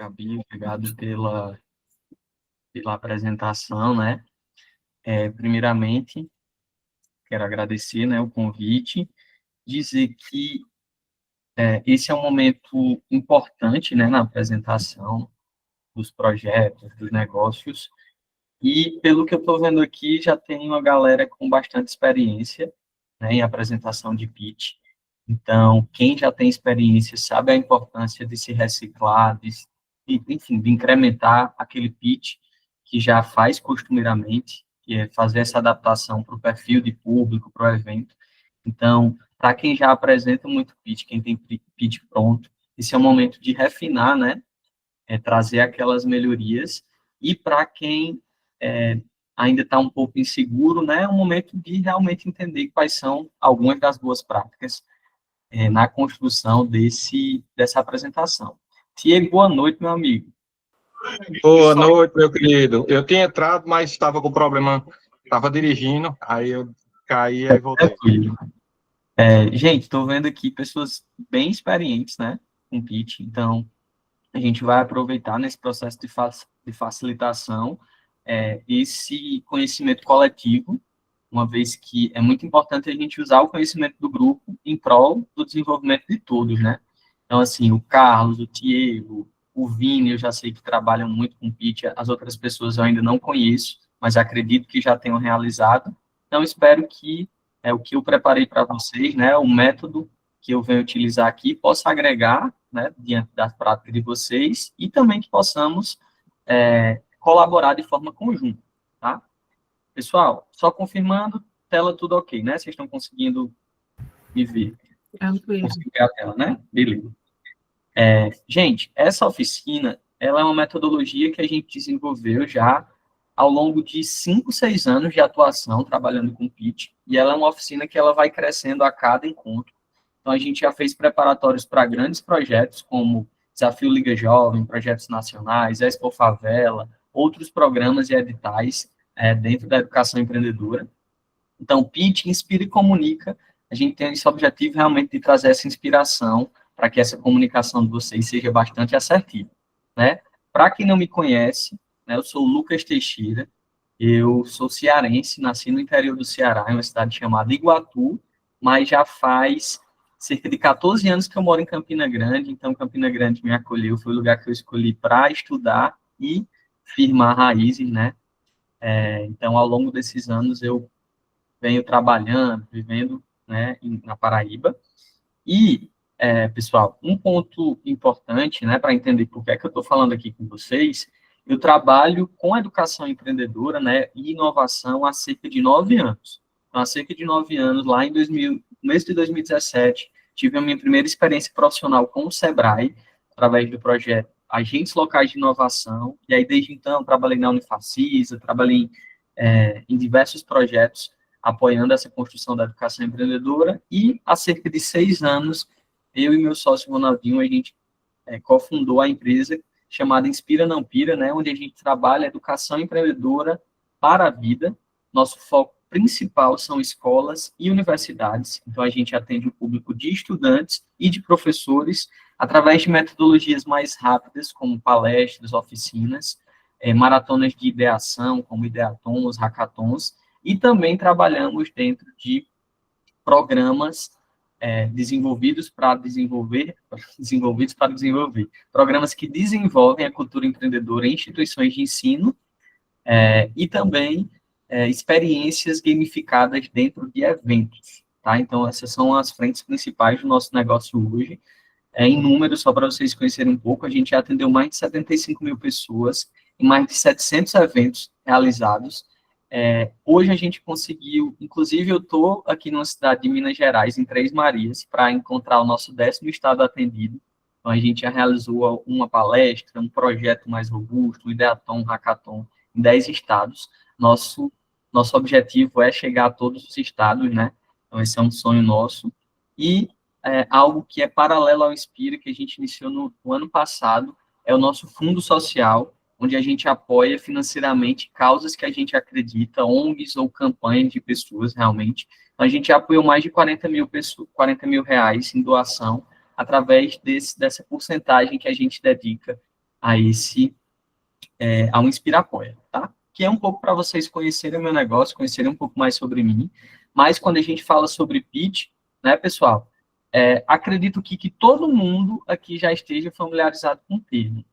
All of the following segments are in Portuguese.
Gabi, obrigado pela apresentação, né? Primeiramente, quero agradecer, né, o convite, dizer que esse é um momento importante, né, na apresentação dos projetos, dos negócios, e pelo que eu estou vendo aqui, já tem uma galera com bastante experiência, né, em apresentação de pitch. Então, quem já tem experiência sabe a importância de se reciclar, enfim, de incrementar aquele pitch que já faz costumeiramente, que é fazer essa adaptação para o perfil de público, para o evento. Então, para quem já apresenta muito pitch, quem tem pitch pronto, esse é o momento de refinar, né? Trazer aquelas melhorias. E para quem ainda está um pouco inseguro, né? É um momento de realmente entender quais são algumas das boas práticas na construção dessa apresentação. Tiago, boa noite, meu amigo. Boa noite, meu querido. Eu tinha entrado, mas estava com problema, estava dirigindo, aí eu caí e voltei. Tranquilo. Gente, estou vendo aqui pessoas bem experientes, né, com pitch, então a gente vai aproveitar nesse processo de facilitação esse conhecimento coletivo, uma vez que é muito importante a gente usar o conhecimento do grupo em prol do desenvolvimento de todos, né? Então, assim, o Carlos, o Diego, o Vini, eu já sei que trabalham muito com pitch, as outras pessoas eu ainda não conheço, mas acredito que já tenham realizado. Então, espero que o que eu preparei para vocês, né, o método que eu venho utilizar aqui, possa agregar, né, diante da prática de vocês, e também que possamos colaborar de forma conjunta, tá? Pessoal, só confirmando, tela tudo ok, né? Vocês estão conseguindo me ver? Tranquilo. Conseguindo ver a tela, né? Beleza. Gente, essa oficina, ela é uma metodologia que a gente desenvolveu já ao longo de 5, 6 anos de atuação trabalhando com pitch, e ela é uma oficina que ela vai crescendo a cada encontro. Então, a gente já fez preparatórios para grandes projetos, como Desafio Liga Jovem, projetos nacionais, Expo Favela, outros programas e editais dentro da educação empreendedora. Então, pitch inspira e comunica. A gente tem esse objetivo realmente de trazer essa inspiração para que essa comunicação de vocês seja bastante assertiva, né? Para quem não me conhece, né, eu sou o Lucas Teixeira, eu sou cearense, nasci no interior do Ceará, em uma cidade chamada Iguatu, mas já faz cerca de 14 anos que eu moro em Campina Grande, então Campina Grande me acolheu, foi o lugar que eu escolhi para estudar e firmar raízes, né? Então, ao longo desses anos, eu venho trabalhando, vivendo, né, na Paraíba. E, pessoal, um ponto importante, né, para entender por que é que eu estou falando aqui com vocês, eu trabalho com educação empreendedora, né, e inovação há cerca de 9 anos. Então, há cerca de 9 anos, lá em 2000, no mês de 2017, tive a minha primeira experiência profissional com o Sebrae, através do projeto Agentes Locais de Inovação, e aí, desde então, trabalhei na Unifacisa, trabalhei em diversos projetos apoiando essa construção da educação empreendedora, e há cerca de 6 anos, eu e meu sócio Ronaldinho, a gente cofundou a empresa chamada Inspira Não Pira, né, onde a gente trabalha educação empreendedora para a vida. Nosso foco principal são escolas e universidades, então a gente atende o público de estudantes e de professores através de metodologias mais rápidas, como palestras, oficinas, maratonas de ideação, como ideatons, hackathons, e também trabalhamos dentro de programas desenvolvidos para desenvolver, programas que desenvolvem a cultura empreendedora em instituições de ensino e também experiências gamificadas dentro de eventos, tá? Então, essas são as frentes principais do nosso negócio hoje. Em números, só para vocês conhecerem um pouco, a gente já atendeu mais de 75 mil pessoas em mais de 700 eventos realizados. Hoje a gente conseguiu, inclusive eu estou aqui numa cidade de Minas Gerais, em Três Marias, para encontrar o nosso 10º estado atendido. Então a gente já realizou uma palestra, um projeto mais robusto, um ideatom, um hackathon, em 10 estados. Nosso objetivo é chegar a todos os estados, né? Então esse é um sonho nosso. E algo que é paralelo ao Inspira, que a gente iniciou no ano passado, é o nosso fundo social, onde a gente apoia financeiramente causas que a gente acredita, ONGs ou campanhas de pessoas, realmente. Então, a gente já apoiou mais de 40 mil reais em doação, através dessa porcentagem que a gente dedica ao Inspirapoia, tá? Que é um pouco para vocês conhecerem o meu negócio, conhecerem um pouco mais sobre mim, mas quando a gente fala sobre pitch, né, pessoal, acredito que todo mundo aqui já esteja familiarizado com o termo,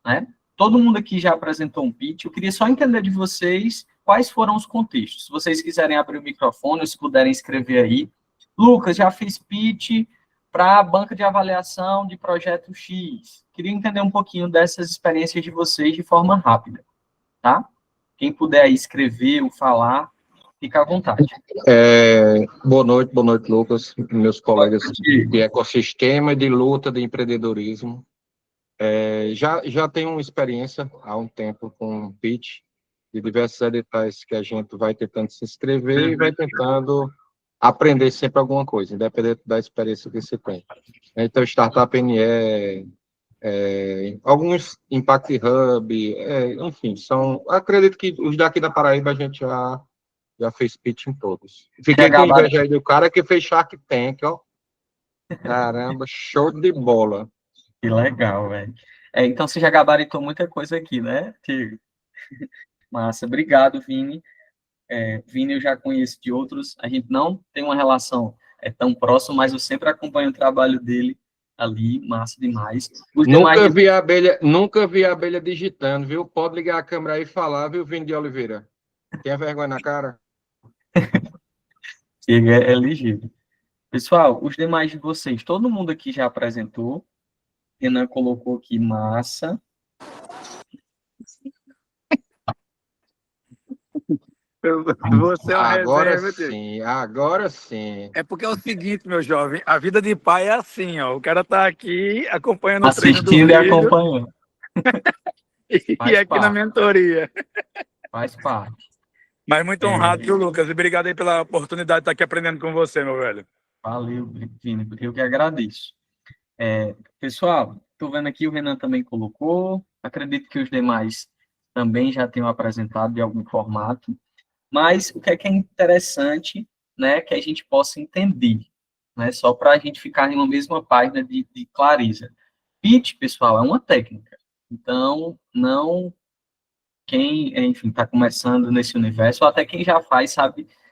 né? Todo mundo aqui já apresentou um pitch, eu queria só entender de vocês quais foram os contextos. Se vocês quiserem abrir o microfone, ou se puderem escrever aí. Lucas, já fiz pitch para a banca de avaliação de projeto X. Queria entender um pouquinho dessas experiências de vocês de forma rápida, tá? Quem puder aí escrever ou falar, fica à vontade. Boa noite, Lucas, meus colegas de ecossistema e de luta de empreendedorismo. Já tenho uma experiência há um tempo com pitch, de diversos editais que a gente vai tentando se inscrever e vai tentando aprender sempre alguma coisa, independente da experiência que você tem. Então, Startup NE, alguns Impact Hub, enfim, acredito que os daqui da Paraíba a gente já fez pitch em todos. Fiquei com inveja aí do cara que fez Shark Tank, ó. Caramba, show de bola. Que legal, velho. Então você já gabaritou muita coisa aqui, né, Tiago? Massa, obrigado, Vini. Vini eu já conheço de outros, a gente não tem uma relação tão próxima, mas eu sempre acompanho o trabalho dele ali, massa demais. Nunca vi a abelha digitando, viu? Pode ligar a câmera aí e falar, viu, Vini de Oliveira? Tem vergonha na cara? Ele é ligeiro. Pessoal, os demais de vocês, todo mundo aqui já apresentou. Renan colocou aqui massa. Você é um agora sim. É porque é o seguinte, meu jovem, a vida de pai é assim, ó. O cara tá aqui acompanhando o treino do vídeo. Assistindo e acompanhando. E aqui na mentoria. Faz parte. Mas muito honrado, viu, Lucas? E obrigado aí pela oportunidade de estar aqui aprendendo com você, meu velho. Valeu, Vini, eu que agradeço. Pessoal, estou vendo aqui o Renan também colocou. Acredito que os demais também já tenham apresentado de algum formato. Mas o que é interessante, né, que a gente possa entender, né, só para a gente ficar em uma mesma página de clareza. Pitch, pessoal, é uma técnica. Então, não quem, enfim, está começando nesse universo, ou até quem já faz,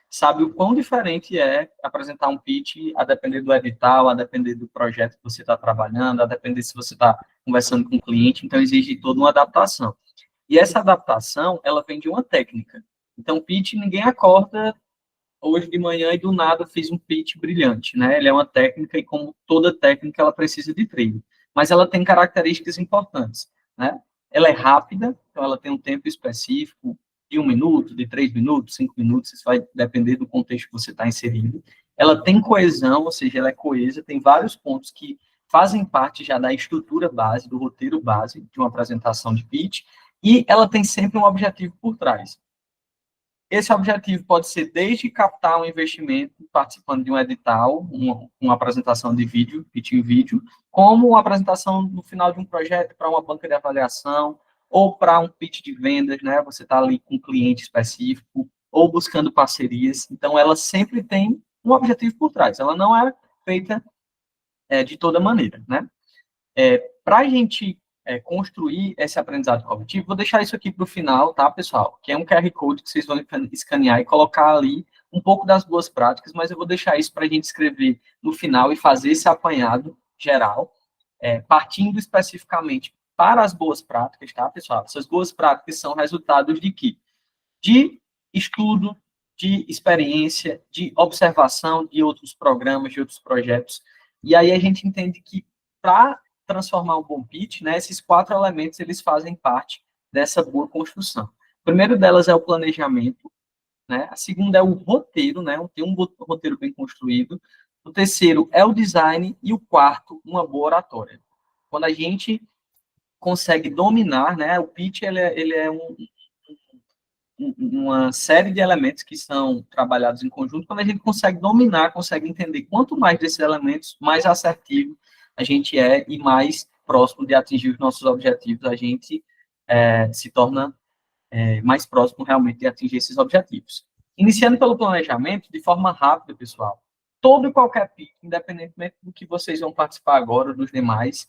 sabe o quão diferente é apresentar um pitch, a depender do edital, a depender do projeto que você está trabalhando, a depender se você está conversando com o cliente, então exige toda uma adaptação. E essa adaptação, ela vem de uma técnica. Então, pitch, ninguém acorda hoje de manhã e do nada fez um pitch brilhante, né? Ele é uma técnica e como toda técnica, ela precisa de treino. Mas ela tem características importantes, né? Ela é rápida, então ela tem um tempo específico de 1 minuto, de 3 minutos, 5 minutos, isso vai depender do contexto que você está inserido. Ela tem coesão, ou seja, ela é coesa, tem vários pontos que fazem parte já da estrutura base, do roteiro base de uma apresentação de pitch, e ela tem sempre um objetivo por trás. Esse objetivo pode ser desde captar um investimento participando de um edital, uma apresentação de vídeo, pitch em vídeo, como uma apresentação no final de um projeto para uma banca de avaliação, ou para um pitch de vendas, né? Você está ali com um cliente específico, ou buscando parcerias. Então, ela sempre tem um objetivo por trás. Ela não é feita de toda maneira, né? Para a gente construir esse aprendizado coletivo, vou deixar isso aqui para o final, tá, pessoal? Que é um QR Code que vocês vão escanear e colocar ali um pouco das boas práticas, mas eu vou deixar isso para a gente escrever no final e fazer esse apanhado geral, partindo especificamente para as boas práticas, tá, pessoal? Essas boas práticas são resultados de quê? De estudo, de experiência, de observação de outros programas, de outros projetos. E aí a gente entende que para transformar um bom pitch, né, esses 4 elementos, eles fazem parte dessa boa construção. O primeiro delas é o planejamento, né? A segunda é o roteiro, né? Ter um roteiro bem construído. O terceiro é o design e o quarto, uma boa oratória. Quando a gente consegue dominar, né, o pitch ele é uma série de elementos que são trabalhados em conjunto. Quando a gente consegue dominar, consegue entender quanto mais desses elementos, mais assertivo a gente é e mais próximo de atingir os nossos objetivos, a gente se torna mais próximo realmente de atingir esses objetivos. Iniciando pelo planejamento, de forma rápida, pessoal, todo e qualquer pitch, independentemente do que vocês vão participar agora, dos demais,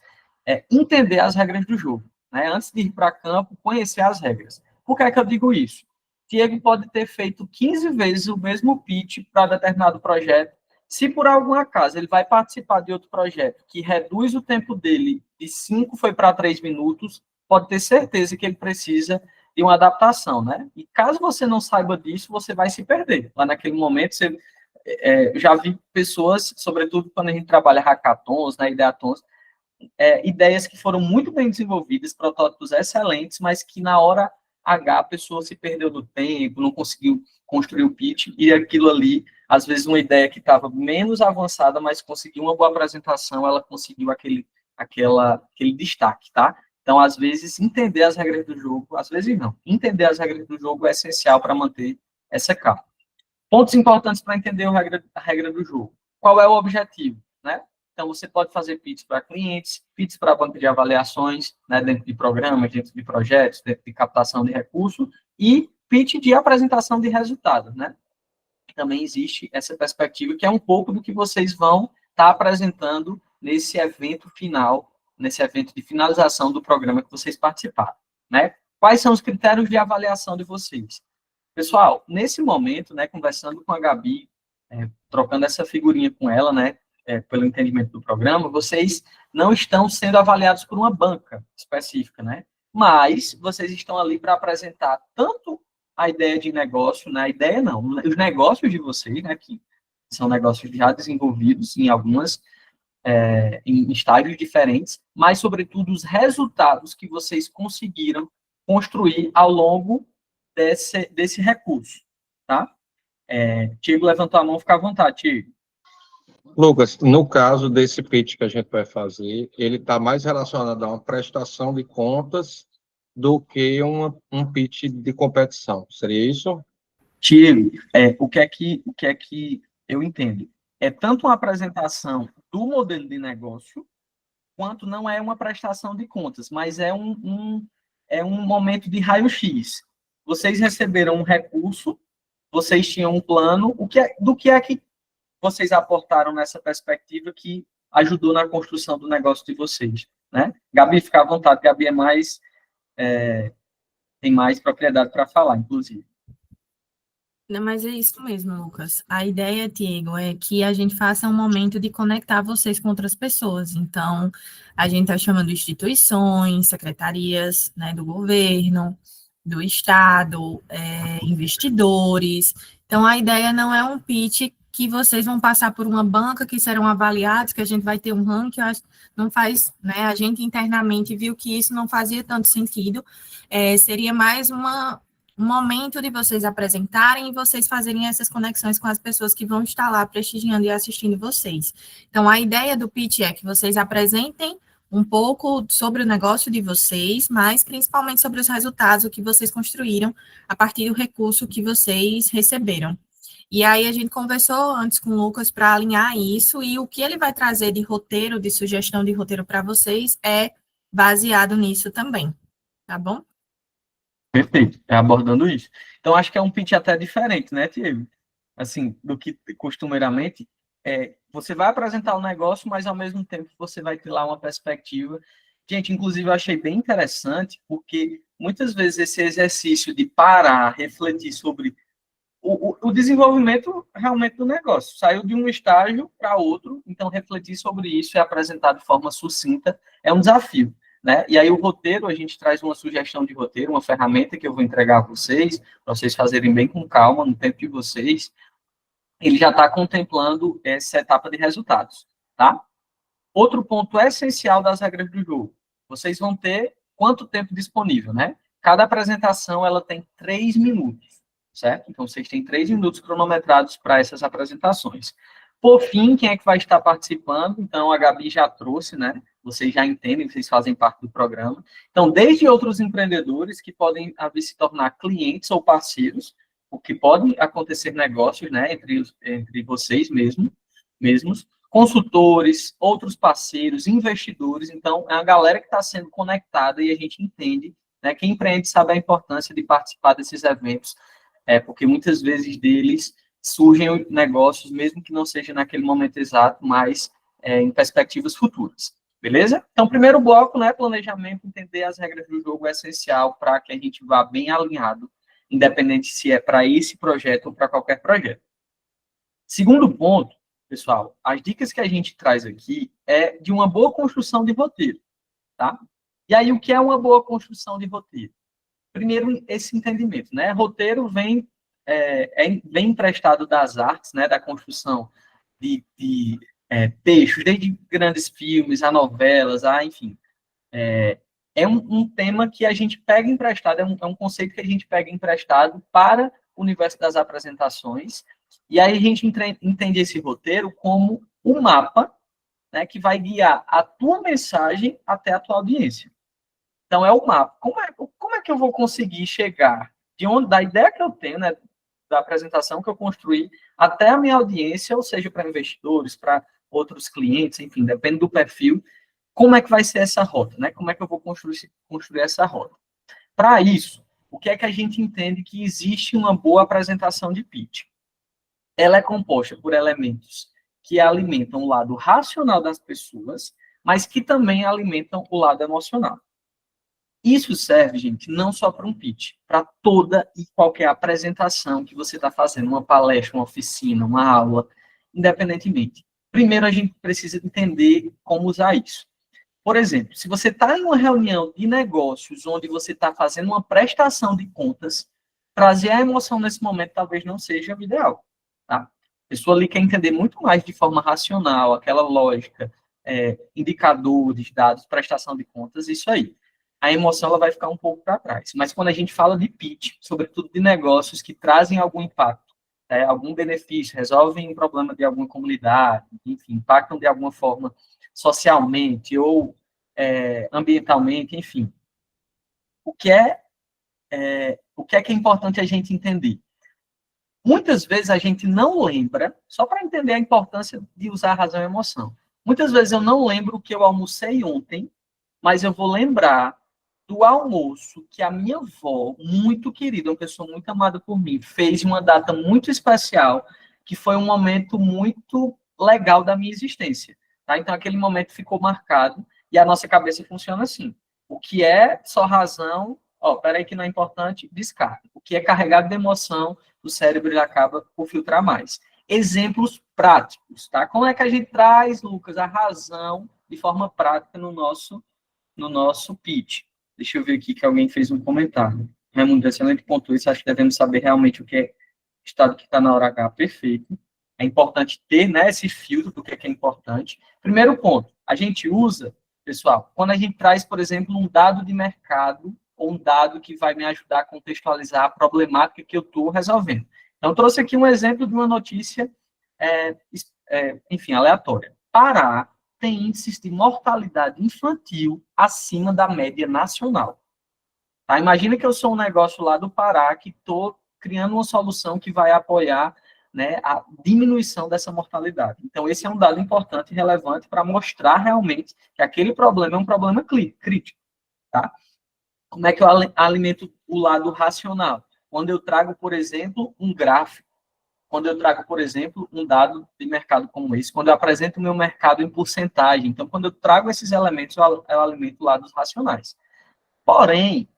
entender as regras do jogo. né? Antes de ir para campo, conhecer as regras. Por que é que eu digo isso? Diego pode ter feito 15 vezes o mesmo pitch para determinado projeto. Se por algum acaso ele vai participar de outro projeto que reduz o tempo dele de 5 foi para 3 minutos, pode ter certeza que ele precisa de uma adaptação, né? E caso você não saiba disso, você vai se perder. Lá naquele momento, já vi pessoas, sobretudo quando a gente trabalha hackathons, né, ideatons, ideias que foram muito bem desenvolvidas, protótipos excelentes, mas que na hora H a pessoa se perdeu do tempo, não conseguiu construir o pitch, e aquilo ali, às vezes uma ideia que estava menos avançada, mas conseguiu uma boa apresentação, ela conseguiu aquele destaque, tá? Então, às vezes, entender as regras do jogo, às vezes não, entender as regras do jogo é essencial para manter essa calma. Pontos importantes para entender a regra do jogo. Qual é o objetivo, né? Então, você pode fazer pitch para clientes, pitch para banco de avaliações, né, dentro de programas, dentro de projetos, dentro de captação de recursos, e pitch de apresentação de resultados, né? Também existe essa perspectiva, que é um pouco do que vocês vão estar apresentando nesse evento final, nesse evento de finalização do programa que vocês participaram, né? Quais são os critérios de avaliação de vocês? Pessoal, nesse momento, né, conversando com a Gabi, trocando essa figurinha com ela, né, pelo entendimento do programa, vocês não estão sendo avaliados por uma banca específica, né? Mas vocês estão ali para apresentar tanto a ideia de negócio, né? A ideia não, os negócios de vocês, né, que são negócios já desenvolvidos em em estágios diferentes, mas, sobretudo, os resultados que vocês conseguiram construir ao longo desse recurso, tá? Tiago levantou a mão, fica à vontade, Tiago. Lucas, no caso desse pitch que a gente vai fazer, ele está mais relacionado a uma prestação de contas do que um pitch de competição. Seria isso? Tiago, o que é que eu entendo? É tanto uma apresentação do modelo de negócio, quanto não é uma prestação de contas, mas é um momento de raio-x. Vocês receberam um recurso, vocês tinham um plano, do que é que vocês aportaram nessa perspectiva que ajudou na construção do negócio de vocês, né? Gabi, fica à vontade, Gabi tem mais propriedade para falar, inclusive. Não, mas é isso mesmo, Lucas. A ideia, Diego, é que a gente faça um momento de conectar vocês com outras pessoas. Então, a gente está chamando instituições, secretarias, né, do governo, do Estado, investidores. Então, a ideia não é um pitch que vocês vão passar por uma banca, que serão avaliados, que a gente vai ter um ranking, não faz, né? A gente internamente viu que isso não fazia tanto sentido. Seria mais um momento de vocês apresentarem e vocês fazerem essas conexões com as pessoas que vão estar lá prestigiando e assistindo vocês. Então, a ideia do pitch é que vocês apresentem um pouco sobre o negócio de vocês, mas principalmente sobre os resultados, o que vocês construíram a partir do recurso que vocês receberam. E aí a gente conversou antes com o Lucas para alinhar isso, e o que ele vai trazer de roteiro, de sugestão de roteiro para vocês é baseado nisso também, tá bom? Perfeito, abordando isso. Então, acho que é um pitch até diferente, né, Tiago? Assim, do que costumeiramente, você vai apresentar o negócio, mas ao mesmo tempo você vai ter lá uma perspectiva. Gente, inclusive, eu achei bem interessante, porque muitas vezes esse exercício de parar, refletir sobre o desenvolvimento realmente do negócio, saiu de um estágio para outro, então refletir sobre isso e apresentar de forma sucinta é um desafio, né? E aí o roteiro, a gente traz uma sugestão de roteiro, uma ferramenta que eu vou entregar a vocês, para vocês fazerem bem com calma, no tempo de vocês. Ele já está contemplando essa etapa de resultados, tá? Outro ponto essencial das regras do jogo, vocês vão ter quanto tempo disponível, né? Cada apresentação, ela tem 3 minutos, certo? Então, vocês têm 3 minutos cronometrados para essas apresentações. Por fim, quem é que vai estar participando? Então, a Gabi já trouxe, né? Vocês já entendem, vocês fazem parte do programa. Então, desde outros empreendedores que podem se tornar clientes ou parceiros, o que pode acontecer negócios, né? Entre vocês mesmos, consultores, outros parceiros, investidores. Então, é a galera que está sendo conectada e a gente entende, né? Quem empreende sabe a importância de participar desses eventos, porque muitas vezes deles surgem negócios, mesmo que não seja naquele momento exato, mas em perspectivas futuras. Beleza? Então, primeiro bloco, né, planejamento, entender as regras do jogo é essencial para que a gente vá bem alinhado, independente se é para esse projeto ou para qualquer projeto. Segundo ponto, pessoal, as dicas que a gente traz aqui é de uma boa construção de roteiro, tá? E aí, o que é uma boa construção de roteiro? Primeiro, esse entendimento, né? Roteiro vem emprestado das artes, né? Da construção de textos, desde grandes filmes, a novelas, enfim. É um tema que a gente pega emprestado, é um conceito que a gente pega emprestado para o universo das apresentações, e aí a gente entende esse roteiro como um mapa, né, que vai guiar a tua mensagem até a tua audiência. Então, é o mapa. Como é que eu vou conseguir chegar da ideia que eu tenho, né, da apresentação que eu construí, até a minha audiência, ou seja, para investidores, para outros clientes, enfim, depende do perfil, como é que vai ser essa rota, né? Como é que eu vou construir essa rota? Para isso, o que é que a gente entende que existe uma boa apresentação de pitch? Ela é composta por elementos que alimentam o lado racional das pessoas, mas que também alimentam o lado emocional. Isso serve, gente, não só para um pitch, para toda e qualquer apresentação que você está fazendo, uma palestra, uma oficina, uma aula, independentemente. Primeiro, a gente precisa entender como usar isso. Por exemplo, se você está em uma reunião de negócios onde você está fazendo uma prestação de contas, trazer a emoção nesse momento talvez não seja o ideal. Tá? A pessoa ali quer entender muito mais de forma racional, aquela lógica, indicadores, dados, prestação de contas, isso aí. A emoção ela vai ficar um pouco para trás. Mas quando a gente fala de pitch, sobretudo de negócios que trazem algum impacto, algum benefício, resolvem um problema de alguma comunidade, enfim, impactam de alguma forma socialmente ou ambientalmente, enfim. O que é importante a gente entender? Muitas vezes a gente não lembra, só para entender a importância de usar a razão e a emoção. Muitas vezes eu não lembro o que eu almocei ontem, mas eu vou lembrar do almoço que a minha avó, muito querida, uma pessoa muito amada por mim, fez em uma data muito especial, que foi um momento muito legal da minha existência. Tá? Então, aquele momento ficou marcado e a nossa cabeça funciona assim. O que é só razão, peraí que não é importante, descarta. O que é carregado de emoção, o cérebro ele acaba por filtrar mais. Exemplos práticos, tá? Como é que a gente traz, Lucas, a razão de forma prática no nosso pitch? Deixa eu ver aqui que alguém fez um comentário. Raimundo, excelente ponto isso. Acho que devemos saber realmente o que é estado que está na hora H. Perfeito. É importante ter, né, esse filtro do que é importante. Primeiro ponto, a gente usa, pessoal, quando a gente traz, por exemplo, um dado de mercado ou um dado que vai me ajudar a contextualizar a problemática que eu estou resolvendo. Então, eu trouxe aqui um exemplo de uma notícia, enfim, aleatória. Pará tem índices de mortalidade infantil acima da média nacional. Tá? Imagina que eu sou um negócio lá do Pará que estou criando uma solução que vai apoiar, né, a diminuição dessa mortalidade. Então, esse é um dado importante e relevante para mostrar realmente que aquele problema é um problema crítico. Tá? Como é que eu alimento o lado racional? Quando eu trago, por exemplo, um gráfico, quando eu trago, por exemplo, um dado de mercado como esse, quando eu apresento o meu mercado em porcentagem. Então, quando eu trago esses elementos, eu alimento lados racionais. Porém,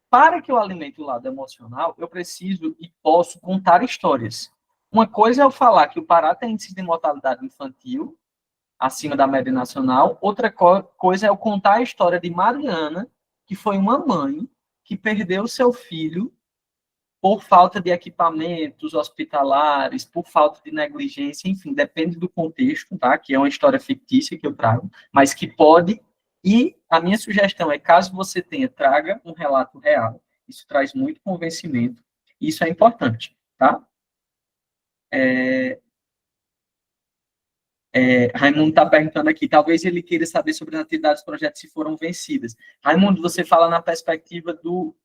para que eu alimente o lado emocional, eu preciso e posso contar histórias. Uma coisa é eu falar que o Pará tem índice de mortalidade infantil acima da média nacional, outra coisa é eu contar a história de Mariana, que foi uma mãe que perdeu seu filho por falta de equipamentos hospitalares, por falta de negligência, enfim, depende do contexto, tá? Que é uma história fictícia que eu trago, mas que pode, e a minha sugestão é, caso você traga um relato real, isso traz muito convencimento, e isso é importante, tá? Raimundo está perguntando aqui, talvez ele queira saber sobre as atividades dos projetos se foram vencidas. Raimundo, você fala na perspectiva do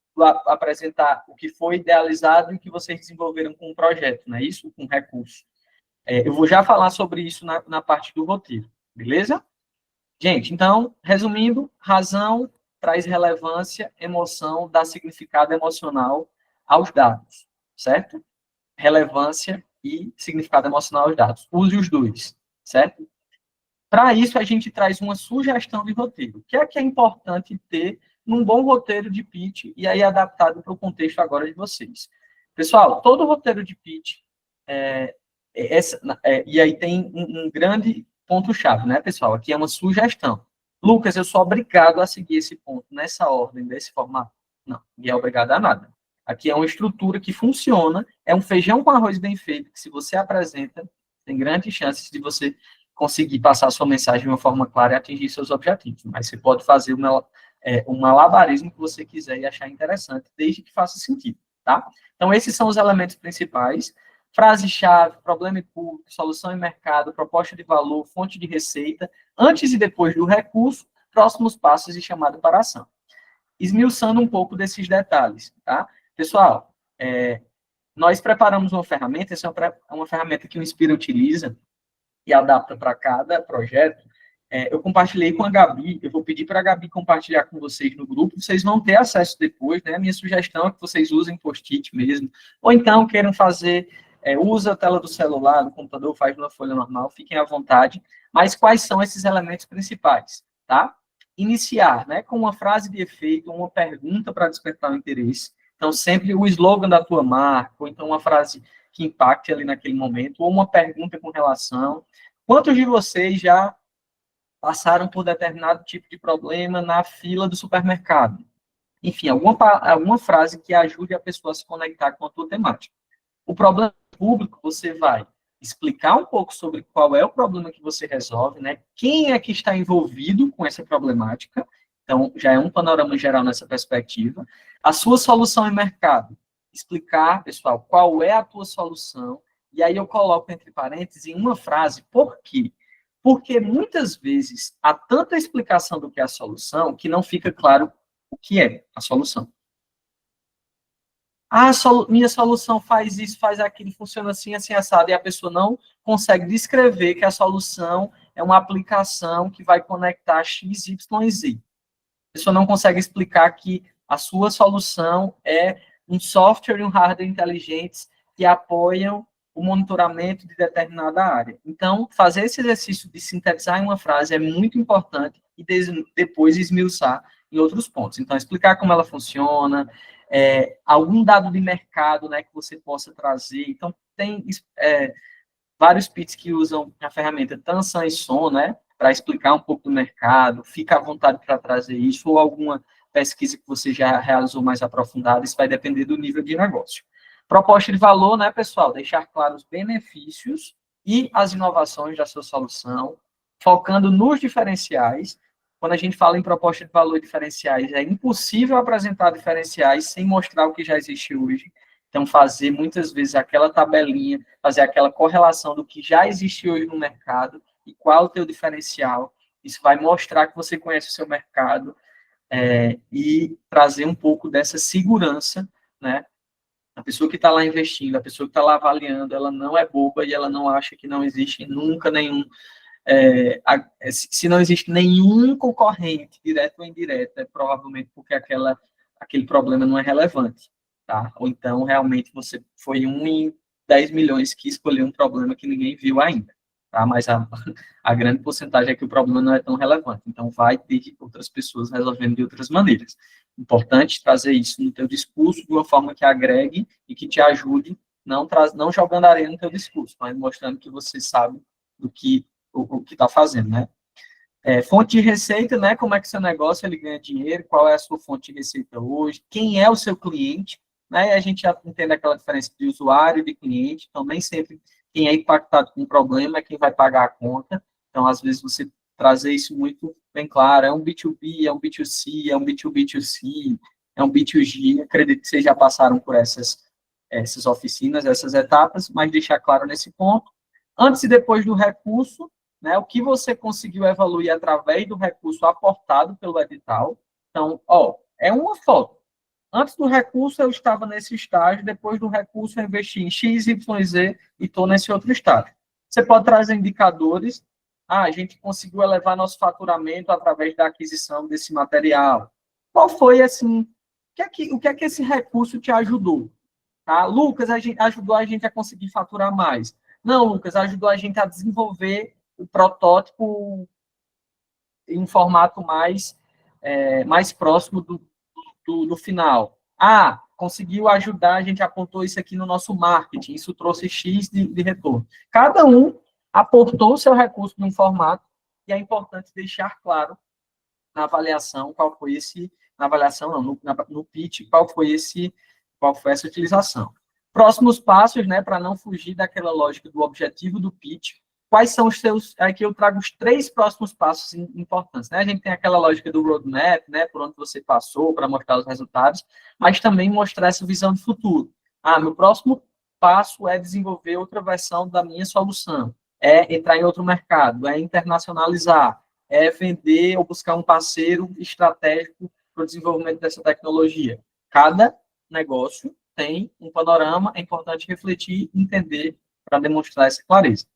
apresentar o que foi idealizado e o que vocês desenvolveram com o projeto, não é isso? Com recurso. Eu vou já falar sobre isso na parte do roteiro, beleza? Gente, então, resumindo, razão traz relevância, emoção, dá significado emocional aos dados, certo? Relevância e significado emocional aos dados. Use os dois, certo? Para isso, a gente traz uma sugestão de roteiro. O que é importante ter num bom roteiro de pitch, e aí adaptado para o contexto agora de vocês. Pessoal, todo roteiro de pitch, e aí tem um grande ponto-chave, né, pessoal? Aqui é uma sugestão. Lucas, eu sou obrigado a seguir esse ponto, nessa ordem, desse formato. Não, ninguém é obrigado a nada. Aqui é uma estrutura que funciona, é um feijão com arroz bem feito, que se você apresenta, tem grandes chances de você conseguir passar a sua mensagem de uma forma clara e atingir seus objetivos. Mas você pode fazer um malabarismo que você quiser e achar interessante, desde que faça sentido, tá? Então, esses são os elementos principais. Frase-chave, problema e público, solução e mercado, proposta de valor, fonte de receita, antes e depois do recurso, próximos passos e chamada para ação. Esmiuçando um pouco desses detalhes, tá? Pessoal, nós preparamos uma ferramenta, essa é uma ferramenta que o Inspira utiliza e adapta para cada projeto. Eu compartilhei com a Gabi, eu vou pedir para a Gabi compartilhar com vocês no grupo, vocês vão ter acesso depois, né? A minha sugestão é que vocês usem post-it mesmo, ou então queiram fazer, usa a tela do celular, do computador, faz numa folha normal, fiquem à vontade. Mas quais são esses elementos principais, tá? Iniciar, né, com uma frase de efeito, uma pergunta para despertar o interesse. Então, sempre o slogan da tua marca, ou então uma frase que impacte ali naquele momento, ou uma pergunta com relação. Quantos de vocês já passaram por determinado tipo de problema na fila do supermercado? Enfim, alguma frase que ajude a pessoa a se conectar com a tua temática. O problema público, você vai explicar um pouco sobre qual é o problema que você resolve, né? Quem é que está envolvido com essa problemática. Então, já é um panorama geral nessa perspectiva. A sua solução em mercado. Explicar, pessoal, qual é a tua solução. E aí eu coloco entre parênteses em uma frase, por quê? Porque muitas vezes há tanta explicação do que é a solução que não fica claro o que é a solução. Minha solução faz isso, faz aquilo, funciona assim, assim, assado, e a pessoa não consegue descrever que a solução é uma aplicação que vai conectar X, Y e Z. A pessoa não consegue explicar que a sua solução é um software e um hardware inteligentes que apoiam o monitoramento de determinada área. Então, fazer esse exercício de sintetizar em uma frase é muito importante e depois esmiuçar em outros pontos. Então, explicar como ela funciona, algum dado de mercado, né, que você possa trazer. Então, tem vários PITs que usam a ferramenta Tansan e Son, né, para explicar um pouco do mercado, fica à vontade para trazer isso, ou alguma pesquisa que você já realizou mais aprofundada, isso vai depender do nível de negócio. Proposta de valor, né, pessoal? Deixar claros os benefícios e as inovações da sua solução, focando nos diferenciais. Quando a gente fala em proposta de valor e diferenciais, é impossível apresentar diferenciais sem mostrar o que já existe hoje. Então, fazer muitas vezes aquela tabelinha, fazer aquela correlação do que já existe hoje no mercado e qual o teu diferencial. Isso vai mostrar que você conhece o seu mercado e trazer um pouco dessa segurança, né? A pessoa que está lá investindo, a pessoa que está lá avaliando, ela não é boba e ela não acha que não existe nunca nenhum... se não existe nenhum concorrente, direto ou indireto, é provavelmente porque aquele problema não é relevante, tá? Ou então, realmente, você foi 1 em 10 milhões que escolheu um problema que ninguém viu ainda, tá? Mas a grande porcentagem é que o problema não é tão relevante, então vai ter outras pessoas resolvendo de outras maneiras. Importante trazer isso no teu discurso de uma forma que agregue e que te ajude, não jogando areia no teu discurso, mas mostrando que você sabe o que está fazendo, né? Fonte de receita, né? Como é que seu negócio ele ganha dinheiro, qual é a sua fonte de receita hoje, quem é o seu cliente, né? E a gente já entende aquela diferença de usuário e de cliente, então nem sempre quem é impactado com o problema é quem vai pagar a conta, então às vezes você trazer isso muito bem claro, é um B2B, é um B2C, é um B2B2C, é um B2G, acredito que vocês já passaram por essas oficinas, essas etapas, mas deixar claro nesse ponto. Antes e depois do recurso, né, o que você conseguiu evoluir através do recurso aportado pelo edital. Então, é uma foto. Antes do recurso, eu estava nesse estágio, depois do recurso, eu investi em X, Y, Z e estou nesse outro estágio. Você pode trazer indicadores. A gente conseguiu elevar nosso faturamento através da aquisição desse material. Qual foi, assim, o que é que esse recurso te ajudou? Tá? Lucas, ajudou a gente a conseguir faturar mais. Não, Lucas, ajudou a gente a desenvolver o protótipo em um formato mais próximo do final. Ah, conseguiu ajudar, a gente apontou isso aqui no nosso marketing, isso trouxe X de retorno. Cada um aportou o seu recurso num formato, e é importante deixar claro na avaliação qual foi na avaliação não, no pitch, qual foi essa utilização. Próximos passos, né, para não fugir daquela lógica do objetivo do pitch, quais são os seus, aqui eu trago os 3 próximos passos importantes, né? A gente tem aquela lógica do roadmap, né, por onde você passou, para mostrar os resultados, mas também mostrar essa visão de futuro. Ah, meu próximo passo é desenvolver outra versão da minha solução, é entrar em outro mercado, é internacionalizar, é vender ou buscar um parceiro estratégico para o desenvolvimento dessa tecnologia. Cada negócio tem um panorama, é importante refletir e entender para demonstrar essa clareza.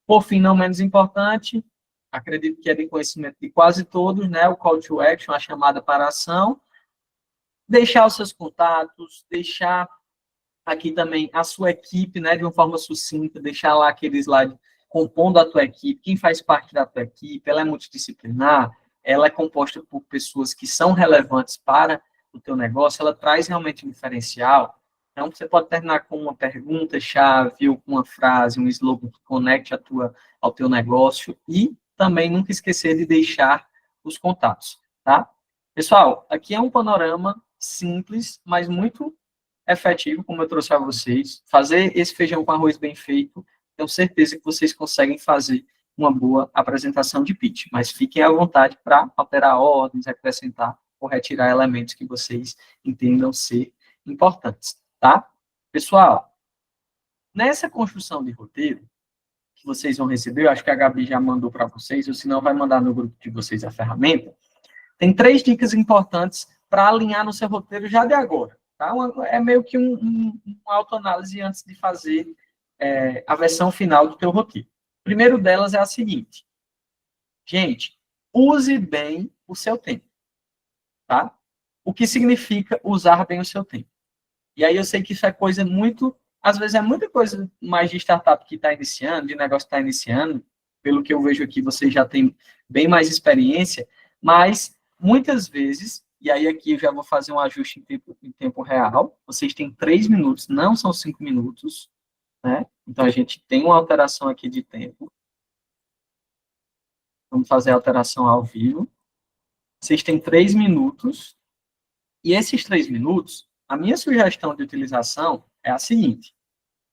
Por fim, não menos importante, acredito que é de conhecimento de quase todos, né, o call to action, a chamada para a ação, deixar os seus contatos, deixar aqui também a sua equipe, né, de uma forma sucinta, deixar lá aquele slide compondo a tua equipe, quem faz parte da tua equipe, ela é multidisciplinar, ela é composta por pessoas que são relevantes para o teu negócio, ela traz realmente um diferencial. Então, você pode terminar com uma pergunta-chave ou com uma frase, um slogan que conecte ao teu negócio e também nunca esquecer de deixar os contatos, tá? Pessoal, aqui é um panorama simples, mas muito efetivo, como eu trouxe a vocês. Fazer esse feijão com arroz bem feito, tenho certeza que vocês conseguem fazer uma boa apresentação de pitch, mas fiquem à vontade para alterar ordens, acrescentar ou retirar elementos que vocês entendam ser importantes, tá? Pessoal, nessa construção de roteiro que vocês vão receber, eu acho que a Gabi já mandou para vocês, ou se não, vai mandar no grupo de vocês a ferramenta, tem 3 dicas importantes para alinhar no seu roteiro já de agora, tá? É meio que uma autoanálise antes de fazer a versão final do teu roteiro. O primeiro delas é a seguinte. Gente, use bem o seu tempo, tá? O que significa usar bem o seu tempo? E aí eu sei que isso é coisa muito, às vezes é muita coisa mais de startup que está iniciando, de negócio que está iniciando, pelo que eu vejo aqui, vocês já têm bem mais experiência, mas muitas vezes, e aí aqui eu já vou fazer um ajuste em tempo real, vocês têm 3 minutos, não são 5 minutos, né? Então, a gente tem uma alteração aqui de tempo. Vamos fazer a alteração ao vivo. Vocês têm 3 minutos. E esses 3 minutos, a minha sugestão de utilização é a seguinte.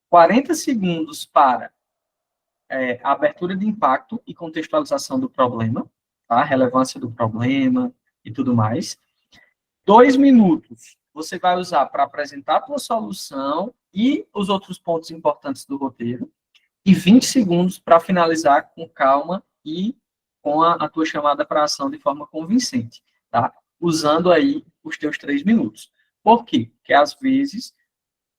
40 segundos para a abertura de impacto e contextualização do problema, tá? Relevância do problema e tudo mais. 2 minutos você vai usar para apresentar a tua solução e os outros pontos importantes do roteiro, e 20 segundos para finalizar com calma e com a tua chamada para ação de forma convincente, tá? Usando aí os teus 3 minutos. Por quê? Porque às vezes,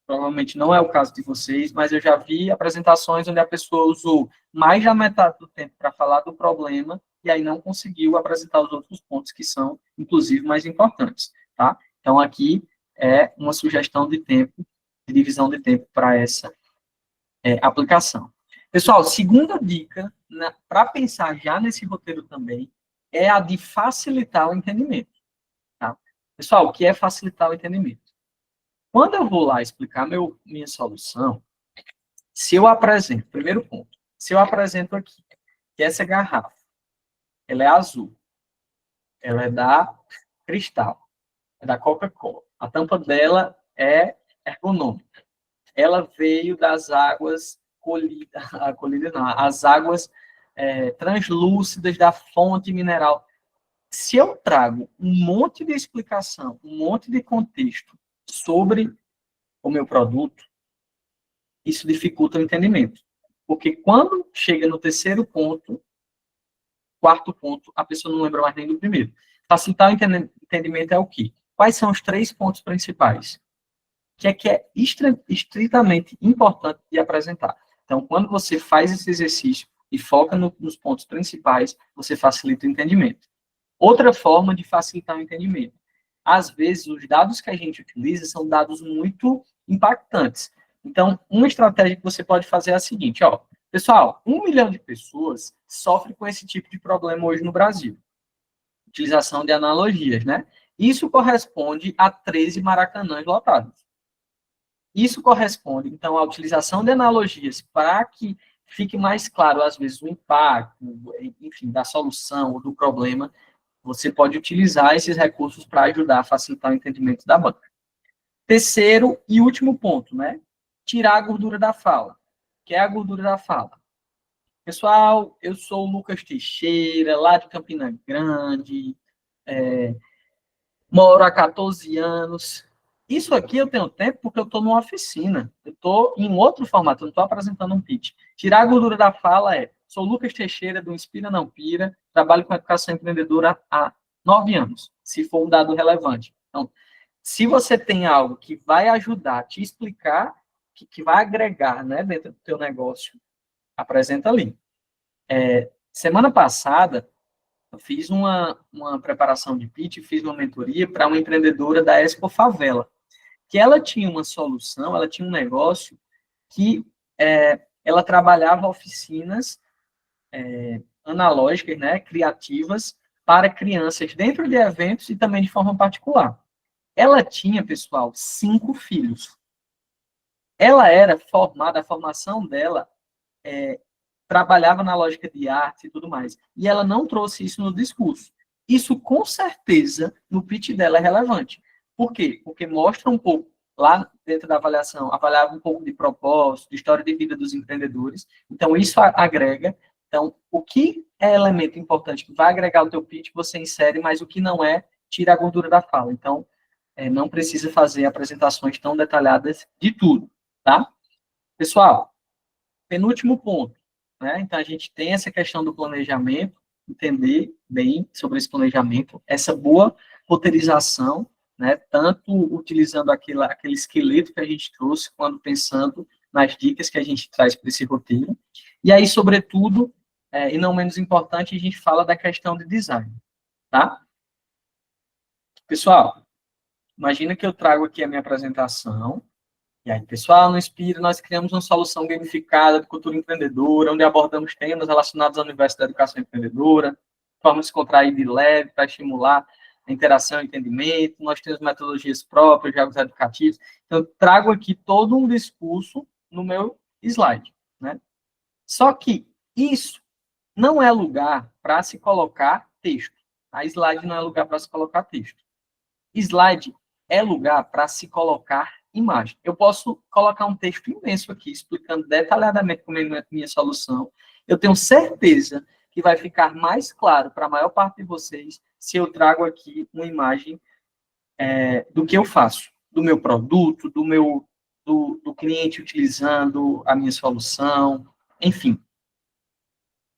provavelmente não é o caso de vocês, mas eu já vi apresentações onde a pessoa usou mais da metade do tempo para falar do problema e aí não conseguiu apresentar os outros pontos que são, inclusive, mais importantes, tá? Então, aqui é uma sugestão de tempo, de divisão de tempo para essa aplicação. Pessoal, segunda dica, para pensar já nesse roteiro também, é a de facilitar o entendimento. Tá? Pessoal, o que é facilitar o entendimento? Quando eu vou lá explicar minha solução, se eu apresento, primeiro ponto, se eu apresento aqui, que essa garrafa, ela é azul, ela é da Cristal, é da Coca-Cola, a tampa dela é ergonômica, ela veio das águas as águas translúcidas da fonte mineral. Se eu trago um monte de explicação, um monte de contexto sobre o meu produto, isso dificulta o entendimento. Porque quando chega no terceiro ponto, quarto ponto, a pessoa não lembra mais nem do primeiro. Facilitar o entendimento é o quê? Quais são os 3 pontos principais? Que é estritamente importante de apresentar. Então, quando você faz esse exercício e foca nos pontos principais, você facilita o entendimento. Outra forma de facilitar o entendimento. Às vezes, os dados que a gente utiliza são dados muito impactantes. Então, uma estratégia que você pode fazer é a seguinte, ó, Pessoal, 1 milhão de pessoas sofrem com esse tipo de problema hoje no Brasil. Utilização de analogias, né? Isso corresponde a 13 maracanãs lotados. Isso corresponde, então, à utilização de analogias para que fique mais claro, às vezes, o impacto, enfim, da solução ou do problema. Você pode utilizar esses recursos para ajudar a facilitar o entendimento da banca. Terceiro e último ponto, né? Tirar a gordura da fala. O que é a gordura da fala? Pessoal, eu sou o Lucas Teixeira, lá de Campina Grande, moro há 14 anos. Isso aqui eu tenho tempo porque eu estou numa oficina. Eu estou em outro formato, eu não estou apresentando um pitch. Tirar a gordura da fala sou Lucas Teixeira, do Inspira Não Pira, trabalho com educação empreendedora há 9 anos, se for um dado relevante. Então, se você tem algo que vai ajudar, te explicar, que vai agregar, né, dentro do teu negócio, apresenta ali. Semana passada, eu fiz uma preparação de pitch, fiz uma mentoria para uma empreendedora da Expo Favela, que ela tinha uma solução, ela tinha um negócio que ela trabalhava oficinas analógicas, né, criativas, para crianças dentro de eventos e também de forma particular. Ela tinha, pessoal, 5 filhos. Ela era formada, a formação dela trabalhava na lógica de arte e tudo mais. E ela não trouxe isso no discurso. Isso, com certeza, no pitch dela é relevante. Por quê? Porque mostra um pouco, lá dentro da avaliação, avaliava um pouco de propósito, de história de vida dos empreendedores. Então, isso agrega. Então, o que é elemento importante que vai agregar o teu pitch, você insere, mas o que não é, tira a gordura da fala. Então, não precisa fazer apresentações tão detalhadas de tudo, tá? Pessoal, penúltimo ponto, né? Então, a gente tem essa questão do planejamento, entender bem sobre esse planejamento, essa boa roteirização, né? Tanto utilizando aquele esqueleto que a gente trouxe, quando pensando nas dicas que a gente traz para esse roteiro. E aí, sobretudo, e não menos importante, a gente fala da questão de design, tá? Pessoal, imagina que eu trago aqui a minha apresentação, e aí, pessoal, no Inspira, nós criamos uma solução gamificada de cultura empreendedora, onde abordamos temas relacionados ao universo da educação empreendedora, forma descontraída e leve para estimular a interação e entendimento. Nós temos metodologias próprias, jogos educativos. Então, eu trago aqui todo um discurso no meu slide, né? Só que isso não é lugar para se colocar texto. A slide não é lugar para se colocar texto. Slide é lugar para se colocar imagem. Eu posso colocar um texto imenso aqui, explicando detalhadamente como é a minha solução. Eu tenho certeza que vai ficar mais claro para a maior parte de vocês se eu trago aqui uma imagem do que eu faço, do meu produto, do cliente utilizando a minha solução, enfim.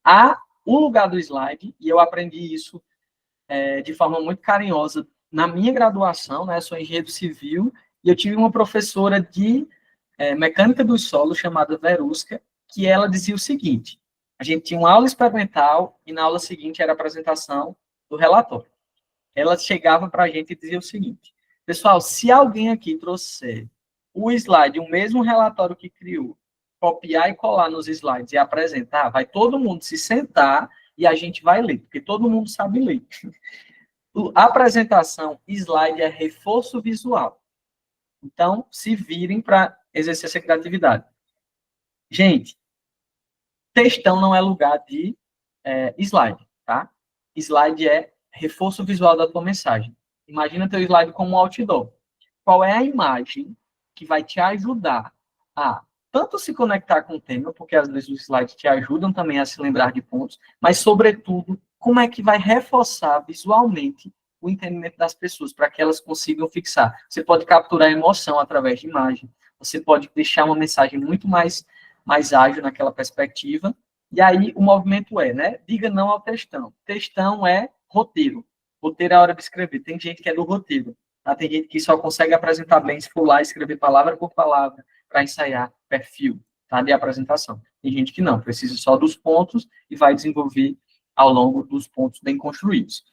Há um lugar do slide, e eu aprendi isso de forma muito carinhosa na minha graduação, né? Sou engenheiro civil, e eu tive uma professora de mecânica dos solos, chamada Verusca, que ela dizia o seguinte: a gente tinha uma aula experimental, e na aula seguinte era a apresentação do relatório. Ela chegava para a gente e dizia o seguinte: pessoal, se alguém aqui trouxer o slide, o mesmo relatório que criou, copiar e colar nos slides e apresentar, vai todo mundo se sentar e a gente vai ler, porque todo mundo sabe ler. A apresentação, slide é reforço visual. Então, se virem para exercer essa criatividade. Gente, textão não é lugar de slide, tá? Slide é reforço visual da tua mensagem. Imagina teu slide como um outdoor. Qual é a imagem que vai te ajudar a tanto se conectar com o tema, porque às vezes os slides te ajudam também a se lembrar de pontos, mas, sobretudo, como é que vai reforçar visualmente o entendimento das pessoas, para que elas consigam fixar. Você pode capturar emoção através de imagem, você pode deixar uma mensagem muito mais ágil naquela perspectiva, e aí o movimento né? Diga não ao textão. Textão é roteiro. Roteiro é a hora de escrever. Tem gente que é do roteiro, tá? Tem gente que só consegue apresentar bem se for lá escrever palavra por palavra para ensaiar perfil, tá? De apresentação. Tem gente que não, precisa só dos pontos e vai desenvolver ao longo dos pontos bem construídos.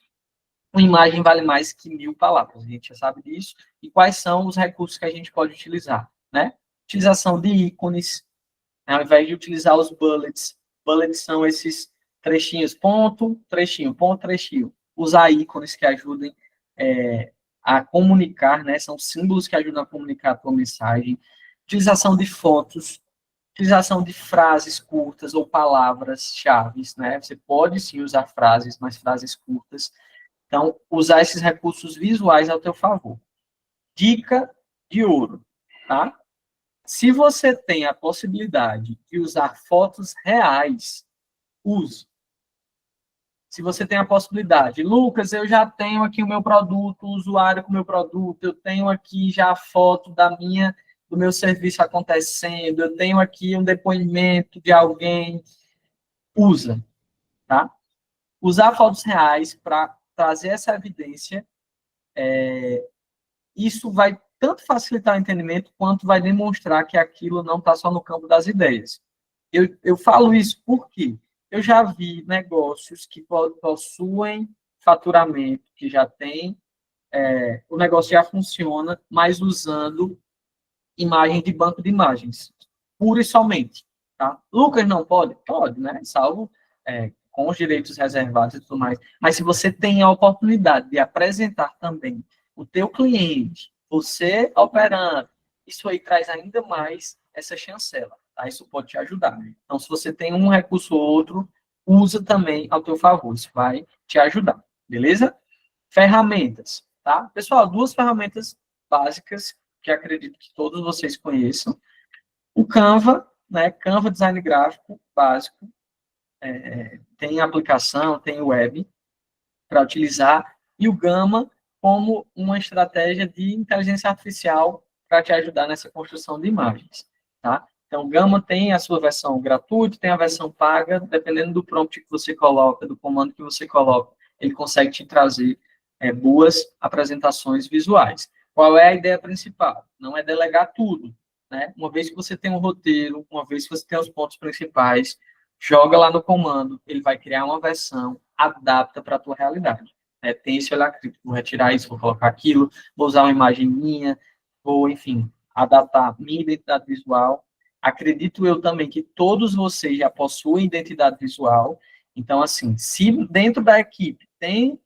Uma imagem vale mais que 1000 palavras, a gente já sabe disso. E quais são os recursos que a gente pode utilizar, né? Utilização de ícones, Ao invés de utilizar os bullets. Bullets são esses trechinhos, ponto, trechinho, ponto, trechinho. Usar ícones que ajudem a comunicar, né? São símbolos que ajudam a comunicar a tua mensagem. Utilização de fotos, utilização de frases curtas ou palavras-chave, né? Você pode sim usar frases, mas frases curtas. Então, usar esses recursos visuais ao teu favor. Dica de ouro, tá? Se você tem a possibilidade de usar fotos reais, use. Se você tem a possibilidade, Lucas, eu já tenho aqui o meu produto, o usuário com o meu produto, eu tenho aqui já a foto do meu serviço acontecendo, eu tenho aqui um depoimento de alguém, usa, tá? Usar fotos reais para trazer essa evidência, isso vai tanto facilitar o entendimento, quanto vai demonstrar que aquilo não está só no campo das ideias. Eu falo isso porque eu já vi negócios que possuem faturamento, que já tem, o negócio já funciona, mas usando imagem de banco de imagens, pura e somente. Tá? Lucas, não pode? Pode, né? Salvo com os direitos reservados e tudo mais. Mas se você tem a oportunidade de apresentar também o teu cliente, você operando, isso aí traz ainda mais essa chancela. Tá? Isso pode te ajudar. Então, se você tem um recurso ou outro, usa também ao teu favor. Isso vai te ajudar. Beleza? Ferramentas. Tá? Pessoal, 2 ferramentas básicas que acredito que todos vocês conheçam. O Canva, né? Canva Design Gráfico básico. Tem aplicação, tem web para utilizar. E o Gama como uma estratégia de inteligência artificial para te ajudar nessa construção de imagens. Tá? Então, o Gama tem a sua versão gratuita, tem a versão paga, dependendo do prompt que você coloca, do comando que você coloca, ele consegue te trazer boas apresentações visuais. Qual é a ideia principal? Não é delegar tudo, né? Uma vez que você tem um roteiro, uma vez que você tem os pontos principais, joga lá no comando, ele vai criar uma versão, adapta para a tua realidade. Tem esse olhar crítico, vou retirar isso, vou colocar aquilo, vou usar uma imagem minha, vou, enfim, adaptar minha identidade visual. Acredito eu também que todos vocês já possuem identidade visual, então, assim, se dentro da equipe tem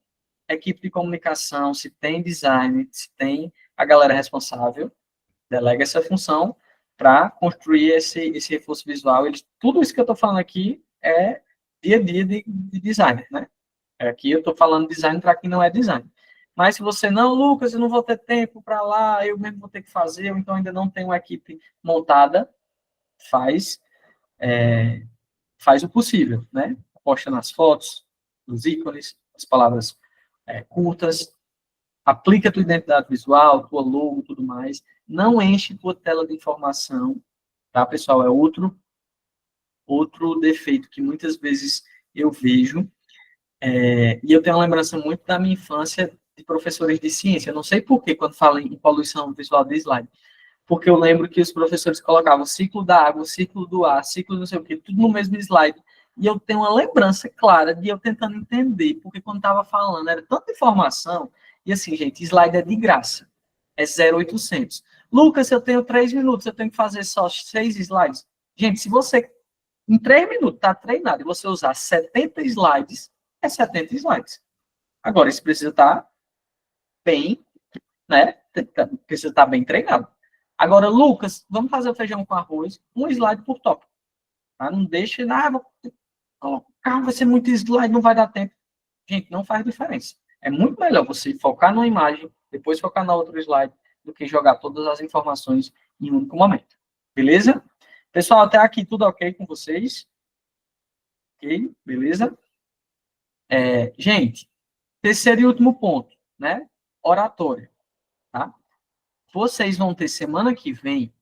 equipe de comunicação, se tem design, se tem a galera responsável, delega essa função para construir esse reforço visual. Tudo isso que eu estou falando aqui é dia a dia de designer, né? Aqui eu estou falando design para quem não é design. Mas se você, não, Lucas, eu não vou ter tempo para lá, eu mesmo vou ter que fazer, ou então ainda não tenho uma equipe montada, faz o possível, né? Posta nas fotos, nos ícones, as palavras curtas, aplica a tua identidade visual, tua logo, tudo mais. Não enche tua tela de informação, tá, pessoal? É outro defeito que muitas vezes eu vejo, e eu tenho uma lembrança muito da minha infância de professores de ciência. Eu não sei por que, quando falam em poluição visual de slide, porque eu lembro que os professores colocavam o ciclo da água, o ciclo do ar, ciclo não sei o quê, tudo no mesmo slide. E eu tenho uma lembrança clara de eu tentando entender, porque quando estava falando, era tanta informação, e assim, gente, slide é de graça, é 0,800. Lucas, eu tenho 3 minutos, eu tenho que fazer só 6 slides. Gente, se você, em 3 minutos, está treinado, e você usar 70 slides, é 70 slides. Agora, isso precisa estar bem, né? Precisa estar bem treinado. Agora, Lucas, vamos fazer o feijão com arroz, um slide por tópico. Tá? Não deixe nada, vai ser muito slide, não vai dar tempo. Gente, não faz diferença. É muito melhor você focar numa imagem, depois focar na outra slide, do que jogar todas as informações em um único momento. Beleza? Pessoal, até aqui tudo ok com vocês? Ok? Beleza? Gente, terceiro e último ponto, né? Oratória. Tá? Vocês vão ter semana que vem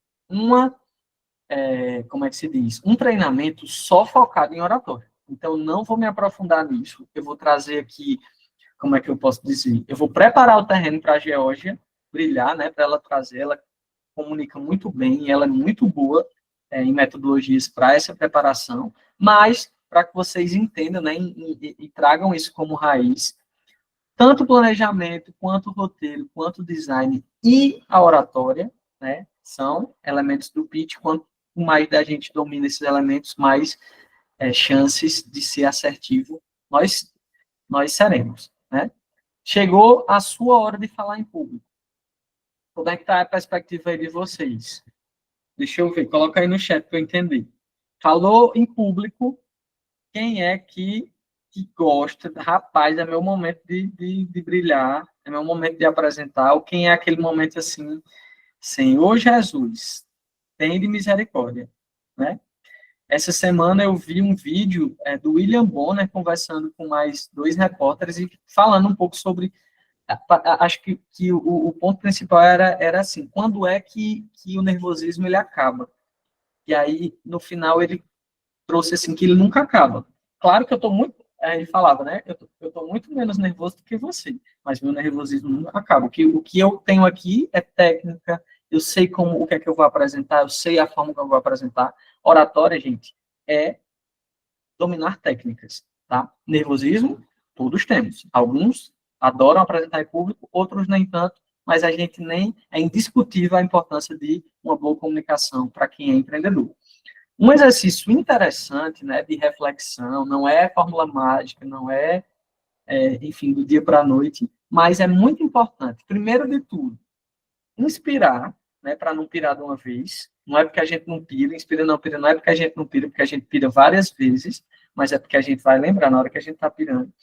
como é que se diz? Um treinamento só focado em oratória. Então, não vou me aprofundar nisso. Eu vou trazer aqui, como é que eu posso dizer? Eu vou preparar o terreno para a Geórgia brilhar, né? Para ela trazer, ela comunica muito bem, ela é muito boa em metodologias para essa preparação, mas para que vocês entendam, né? E tragam isso como raiz, tanto o planejamento, quanto o roteiro, quanto o design e a oratória, né? São elementos do pitch quanto mais a gente domina esses elementos, mais chances de ser assertivo nós seremos, né? Chegou a sua hora de falar em público. Como é que está a perspectiva aí de vocês? Deixa eu ver, coloca aí no chat para eu entender. Falou em público, quem é que gosta? Rapaz, é meu momento de brilhar, é meu momento de apresentar, ou quem é aquele momento assim, Senhor Jesus, tem de misericórdia, né? Essa semana eu vi um vídeo do William Bonner conversando com mais 2 repórteres e falando um pouco sobre. Acho que o ponto principal era assim: quando é que o nervosismo ele acaba? E aí, no final, ele trouxe assim que ele nunca acaba. Claro que eu estou muito. Ele falava, né? Eu estou muito menos nervoso do que você, mas meu nervosismo nunca acaba. O que eu tenho aqui é técnica, eu sei o que é que eu vou apresentar, eu sei a forma que eu vou apresentar. Oratória, gente, é dominar técnicas, tá? Nervosismo, todos temos. Alguns adoram apresentar em público, outros nem tanto, mas a gente nem é indiscutível a importância de uma boa comunicação para quem é empreendedor. Um exercício interessante, né, de reflexão, não é fórmula mágica, não enfim, do dia para a noite, mas é muito importante. Primeiro de tudo, inspirar, né, para não pirar de uma vez. Não é porque a gente não pira, inspira não pira, não é porque a gente não pira, porque a gente pira várias vezes, mas é porque a gente vai lembrar na hora que a gente está pirando.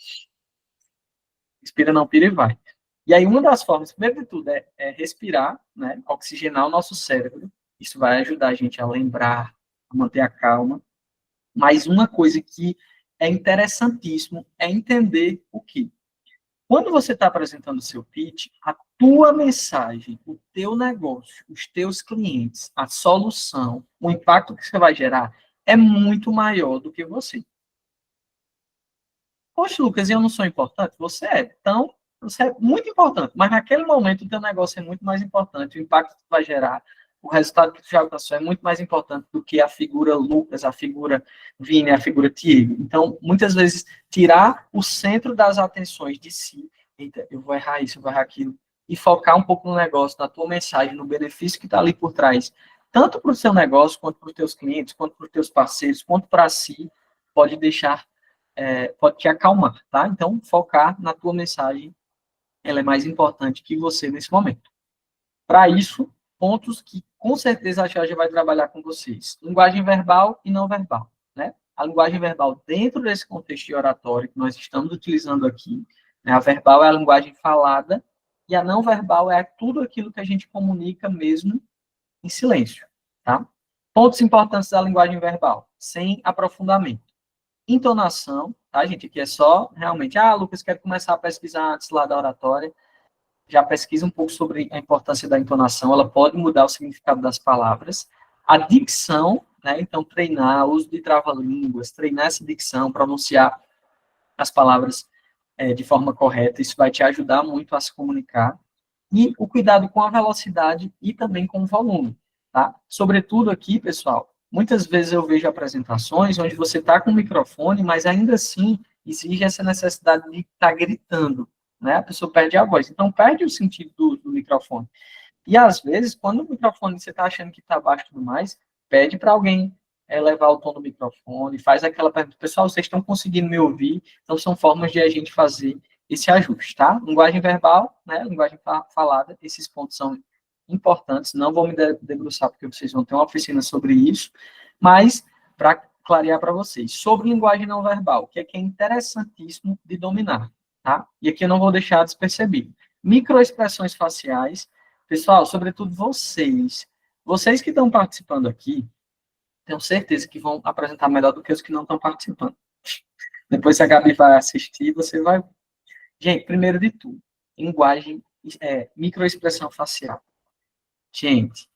Inspira, não pira e vai. E aí, uma das formas, primeiro de tudo, é respirar, né, oxigenar o nosso cérebro. Isso vai ajudar a gente a lembrar, a manter a calma. Mas uma coisa que é interessantíssimo é entender o quê? Quando você está apresentando o seu pitch, a tua mensagem, o teu negócio, os teus clientes, a solução, o impacto que você vai gerar é muito maior do que você. Poxa, Lucas, eu não sou importante? Você é. Então, você é muito importante, mas naquele momento o teu negócio é muito mais importante, o impacto que vai gerar, o resultado que tu já alcançou é muito mais importante do que a figura Lucas, a figura Vini, a figura Tiago. Então, muitas vezes, tirar o centro das atenções de si, eita, eu vou errar isso, eu vou errar aquilo, e focar um pouco no negócio, na tua mensagem, no benefício que está ali por trás, tanto para o seu negócio, quanto para os teus clientes, quanto para os teus parceiros, quanto para si, pode deixar pode te acalmar, tá? Então, focar na tua mensagem, ela é mais importante que você nesse momento. Para isso, pontos que com certeza a Tia já vai trabalhar com vocês. Linguagem verbal e não verbal, né? A linguagem verbal dentro desse contexto de oratório que nós estamos utilizando aqui, né? A verbal é a linguagem falada e a não verbal é tudo aquilo que a gente comunica mesmo em silêncio, tá? Pontos importantes da linguagem verbal, sem aprofundamento. Entonação, tá, gente? Aqui é só, realmente, Lucas, quero começar a pesquisar antes lá da oratória. Já pesquisa um pouco sobre a importância da entonação, ela pode mudar o significado das palavras. A dicção, né? Então, treinar, o uso de trava-línguas, treinar essa dicção, pronunciar as palavras de forma correta, isso vai te ajudar muito a se comunicar. E o cuidado com a velocidade e também com o volume, tá? Sobretudo aqui, pessoal, muitas vezes eu vejo apresentações onde você está com o microfone, mas ainda assim exige essa necessidade de estar gritando, né? A pessoa perde a voz. Então, perde o sentido do microfone. E, às vezes, quando o microfone você está achando que está baixo e tudo mais, pede para alguém elevar o tom do microfone, faz aquela pergunta, pessoal, vocês estão conseguindo me ouvir? Então, são formas de a gente fazer esse ajuste, tá? Linguagem verbal, né? Linguagem falada, esses pontos são importantes, não vou me debruçar porque vocês vão ter uma oficina sobre isso, mas para clarear para vocês, sobre linguagem não verbal, que é interessantíssimo de dominar, tá? E aqui eu não vou deixar despercebido. Microexpressões faciais, pessoal, sobretudo vocês que estão participando aqui, tenho certeza que vão apresentar melhor do que os que não estão participando. Depois, se a Gabi vai assistir, você vai... Gente, primeiro de tudo, linguagem, microexpressão facial. Gente,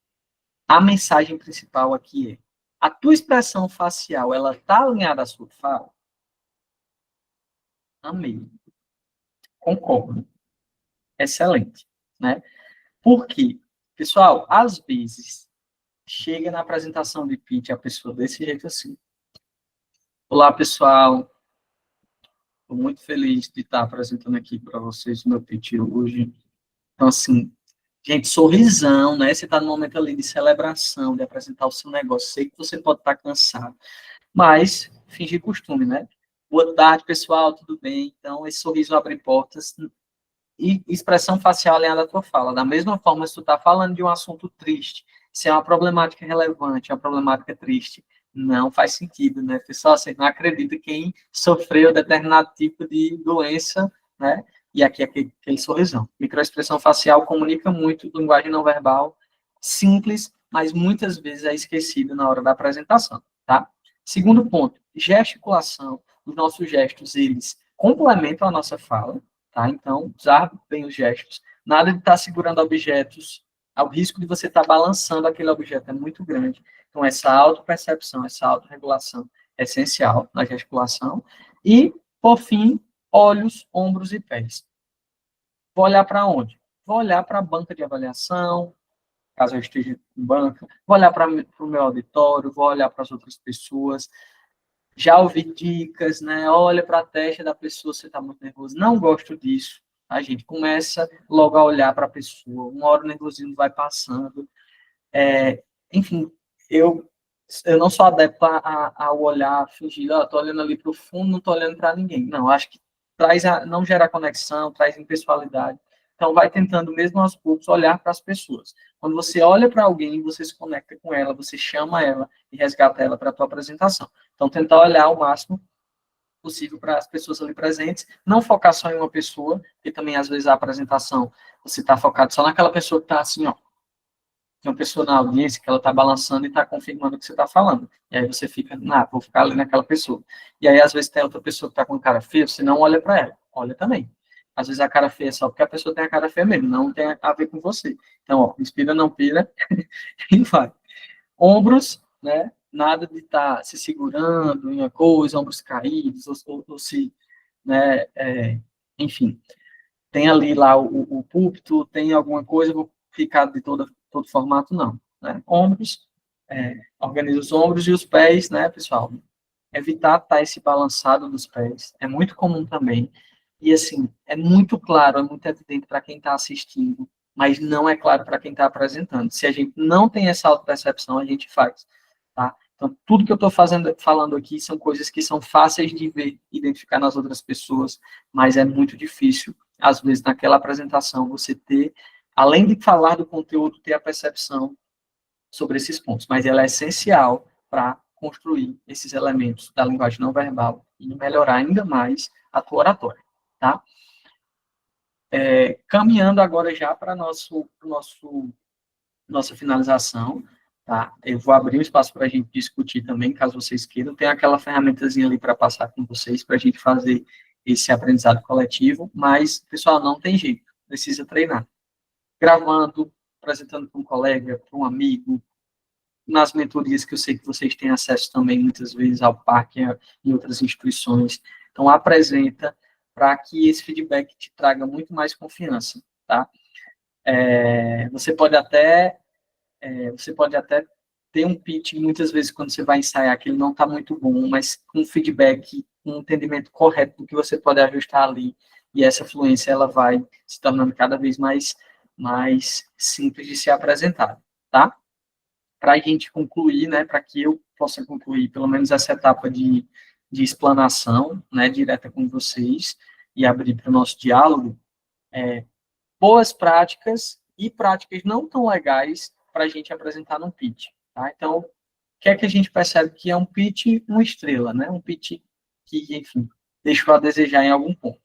a mensagem principal aqui é: a tua expressão facial, ela está alinhada à sua fala? Amei. Concordo. Excelente, né? Por quê? Pessoal, às vezes, chega na apresentação de pitch a pessoa desse jeito assim. Olá, pessoal. Estou muito feliz de estar apresentando aqui para vocês o meu pitch hoje. Então, assim, Gente, sorrisão, né? Você está no momento ali de celebração, de apresentar o seu negócio. Sei que você pode estar cansado, mas fingir costume, né? Boa tarde, pessoal, tudo bem? Então, esse sorriso abre portas e expressão facial alinhada à tua fala. Da mesma forma, se tu está falando de um assunto triste, se é uma problemática relevante, é uma problemática triste, não faz sentido, né? Pessoal, você não acredita quem sofreu determinado tipo de doença, né? E aqui aquele sorrisão. Microexpressão facial comunica muito linguagem não verbal, simples, mas muitas vezes é esquecido na hora da apresentação, tá? Segundo ponto, gesticulação. Os nossos gestos, eles complementam a nossa fala, tá? Então, usar bem os gestos. Nada de estar segurando objetos. O risco de você estar balançando aquele objeto é muito grande. Então, essa autopercepção, essa autorregulação é essencial na gesticulação. E, por fim, olhos, ombros e pés. Vou olhar para onde? Vou olhar para a banca de avaliação, caso eu esteja em banca. Vou olhar para o meu auditório, vou olhar para as outras pessoas. Já ouvi dicas, né? Olha para a testa da pessoa, você está muito nervoso. Não gosto disso. A gente começa logo a olhar para a pessoa. Uma hora o nervosismo vai passando. Enfim, eu não sou adepto ao olhar, fingir, estou olhando ali para o fundo, não estou olhando para ninguém. Não, acho que não gera conexão, traz impessoalidade. Então, vai tentando, mesmo aos poucos, olhar para as pessoas. Quando você olha para alguém, você se conecta com ela, você chama ela e resgata ela para a tua apresentação. Então, tentar olhar o máximo possível para as pessoas ali presentes, não focar só em uma pessoa, porque também, às vezes, a apresentação, você está focado só naquela pessoa que está assim, ó, tem uma pessoa na audiência que ela está balançando e está confirmando o que você está falando. E aí você fica, vou ficar ali naquela pessoa. E aí, às vezes, tem outra pessoa que está com cara feia, você não olha para ela, olha também. Às vezes a cara feia é só porque a pessoa tem a cara feia mesmo, não tem a ver com você. Então, ó, inspira, não pira, e vai. Ombros, né? Nada de estar se segurando em uma coisa, ombros caídos, ou se, né? Enfim, tem ali lá o púlpito, tem alguma coisa, eu vou ficar de todo formato, não. Né? Ombros, organiza os ombros e os pés, né, pessoal? Evitar estar esse balançado dos pés, é muito comum também. E, assim, é muito claro, é muito evidente para quem está assistindo, mas não é claro para quem está apresentando. Se a gente não tem essa autopercepção, a gente faz, tá? Então, tudo que eu estou falando aqui são coisas que são fáceis de ver, identificar nas outras pessoas, mas é muito difícil, às vezes, naquela apresentação, você ter, além de falar do conteúdo, ter a percepção sobre esses pontos. Mas ela é essencial para construir esses elementos da linguagem não verbal e melhorar ainda mais a tua oratória, tá? Caminhando agora já para nossa finalização, tá? Eu vou abrir um espaço para a gente discutir também, caso vocês queiram. Tem aquela ferramentazinha ali para passar com vocês, para a gente fazer esse aprendizado coletivo, mas, pessoal, não tem jeito, precisa treinar. Gravando, apresentando para um colega, para um amigo, nas mentorias que eu sei que vocês têm acesso também, muitas vezes, ao parque e outras instituições. Então, apresenta para que esse feedback te traga muito mais confiança, tá? Você pode até ter um pitch, muitas vezes, quando você vai ensaiar, que ele não está muito bom, mas com feedback, um entendimento correto do que você pode ajustar ali, e essa fluência, ela vai se tornando cada vez mais simples de ser apresentada, tá? Para a gente concluir, né, para que eu possa concluir pelo menos essa etapa de explanação, né, direta com vocês, e abrir para o nosso diálogo, boas práticas e práticas não tão legais para a gente apresentar num pitch, tá? Então, o que é que a gente percebe que é um pitch uma estrela, né? Um pitch que, enfim, deixou a desejar em algum ponto.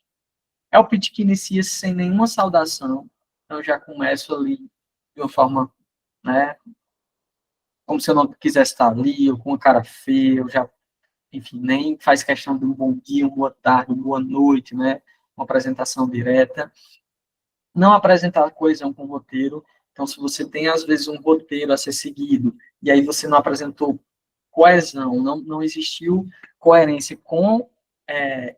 É o pitch que inicia sem nenhuma saudação, então eu já começo ali de uma forma, né, como se eu não quisesse estar ali, ou com uma cara feia, eu já, enfim, nem faz questão de um bom dia, uma boa tarde, uma boa noite, né? Uma apresentação direta. Não apresentar coesão com roteiro. Então, se você tem, às vezes, um roteiro a ser seguido, e aí você não apresentou coesão, não existiu coerência com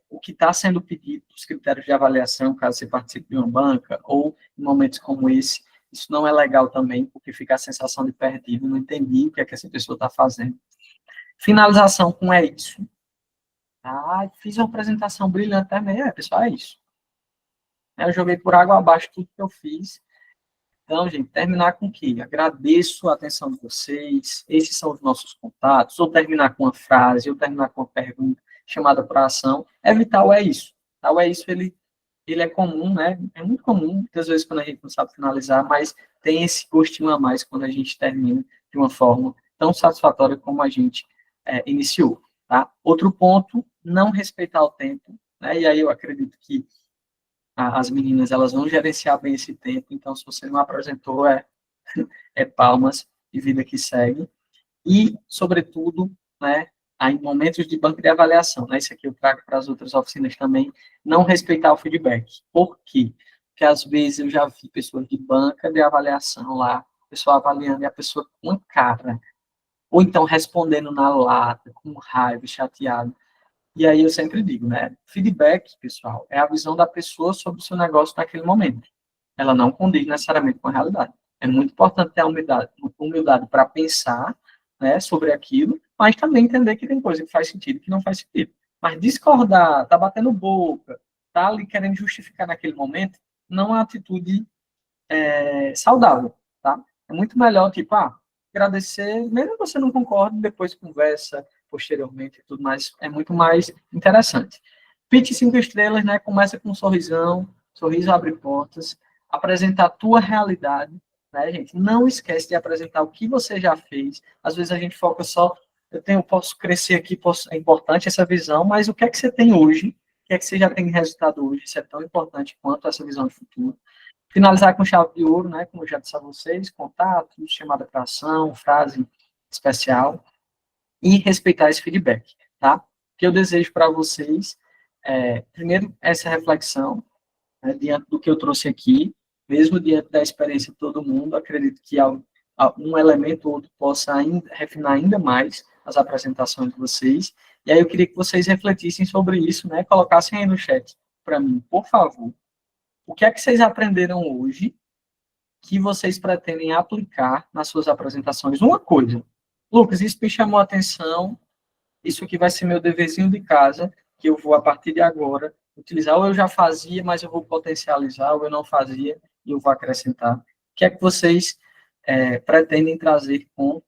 o que está sendo pedido, os critérios de avaliação, caso você participe de uma banca, ou em momentos como esse, isso não é legal também, porque fica a sensação de perdido, não entendi o que é que essa pessoa está fazendo. Finalização com é isso. Fiz uma apresentação brilhante também, pessoal, é isso. Eu joguei por água abaixo tudo que eu fiz. Então, gente, terminar com o quê? Agradeço a atenção de vocês, esses são os nossos contatos, ou terminar com uma frase, ou terminar com uma pergunta, chamada para ação, evitar o é isso. Tá? O é isso, ele é comum, né? É muito comum, muitas vezes, quando a gente não sabe finalizar, mas tem esse gostinho a mais quando a gente termina de uma forma tão satisfatória como a gente iniciou, tá? Outro ponto, não respeitar o tempo, né? E aí eu acredito que as meninas, elas vão gerenciar bem esse tempo, então, se você não apresentou, é palmas e vida que segue. E, sobretudo, né, em momentos de banco de avaliação, né, isso aqui eu trago para as outras oficinas também, não respeitar o feedback. Por quê? Porque, às vezes, eu já vi pessoas de banca de avaliação lá, pessoa avaliando e a pessoa com uma cara, ou então respondendo na lata, com raiva, chateado. E aí eu sempre digo, né, feedback, pessoal, é a visão da pessoa sobre o seu negócio naquele momento. Ela não condiz necessariamente com a realidade. É muito importante ter a humildade para pensar, né, sobre aquilo, mas também entender que tem coisa que faz sentido e que não faz sentido. Mas discordar, tá batendo boca, tá ali querendo justificar naquele momento, não é uma atitude saudável, tá? É muito melhor, tipo, agradecer, mesmo que você não concorde, depois conversa posteriormente e tudo mais, é muito mais interessante. Pitch 5 estrelas, né? Começa com um sorrisão, sorriso abre portas, apresentar a tua realidade, né, gente? Não esquece de apresentar o que você já fez. Às vezes a gente foca só, posso crescer aqui, é importante essa visão, mas o que é que você tem hoje? O que é que você já tem de resultado hoje? Isso é tão importante quanto essa visão de futuro. Finalizar com chave de ouro, né? Como eu já disse a vocês, contato, chamada para ação, frase especial, e respeitar esse feedback, tá? O que eu desejo para vocês primeiro, essa reflexão, né, diante do que eu trouxe aqui, mesmo diante da experiência de todo mundo, acredito que um elemento ou outro possa refinar ainda mais as apresentações de vocês, e aí eu queria que vocês refletissem sobre isso, né, colocassem aí no chat para mim, por favor, o que é que vocês aprenderam hoje que vocês pretendem aplicar nas suas apresentações? Uma coisa, Lucas, isso me chamou a atenção, isso aqui vai ser meu deverzinho de casa, que eu vou, a partir de agora, utilizar, ou eu já fazia, mas eu vou potencializar, ou eu não fazia, e eu vou acrescentar. O que é que vocês pretendem trazer com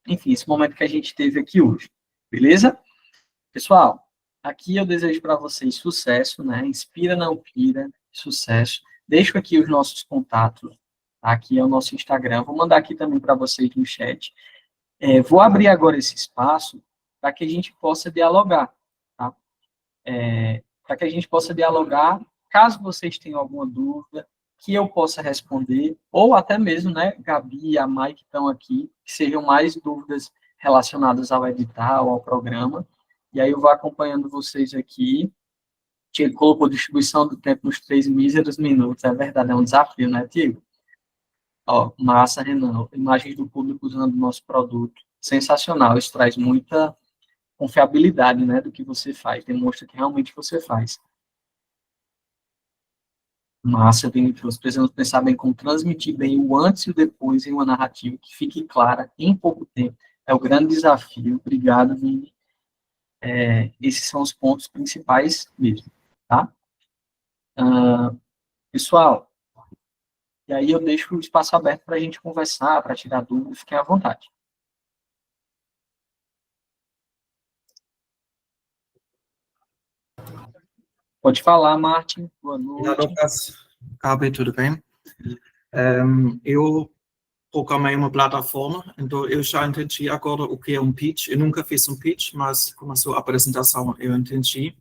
enfim, esse momento que a gente teve aqui hoje? Beleza? Pessoal, aqui eu desejo para vocês sucesso, né? Inspira, não pira, sucesso. Deixo aqui os nossos contatos, aqui é o nosso Instagram, vou mandar aqui também para vocês no chat. Vou abrir agora esse espaço para que a gente possa dialogar, tá? Para que a gente possa dialogar, caso vocês tenham alguma dúvida, que eu possa responder, ou até mesmo, né, Gabi e a Mai que estão aqui, que sejam mais dúvidas relacionadas ao edital, ao programa, e aí eu vou acompanhando vocês aqui. Tiago colocou distribuição do tempo nos 3 míseros minutos, é verdade, é um desafio, né, Tiago? Ó, massa, Renan, imagens do público usando o nosso produto, sensacional, isso traz muita confiabilidade, né, do que você faz, demonstra que realmente você faz. Massa, Vinícius, precisamos pensar bem como transmitir bem o antes e o depois em uma narrativa que fique clara em pouco tempo. É o grande desafio. Obrigado, Vini. Esses são os pontos principais mesmo, tá? Pessoal, e aí eu deixo o espaço aberto para a gente conversar, para tirar dúvidas, fiquem à vontade. Pode falar, Martin. Boa noite. Olá, Lucas. Gabi, tudo bem? Eu programei uma plataforma, então eu já entendi agora o que é um pitch. Eu nunca fiz um pitch, mas com a sua apresentação eu entendi.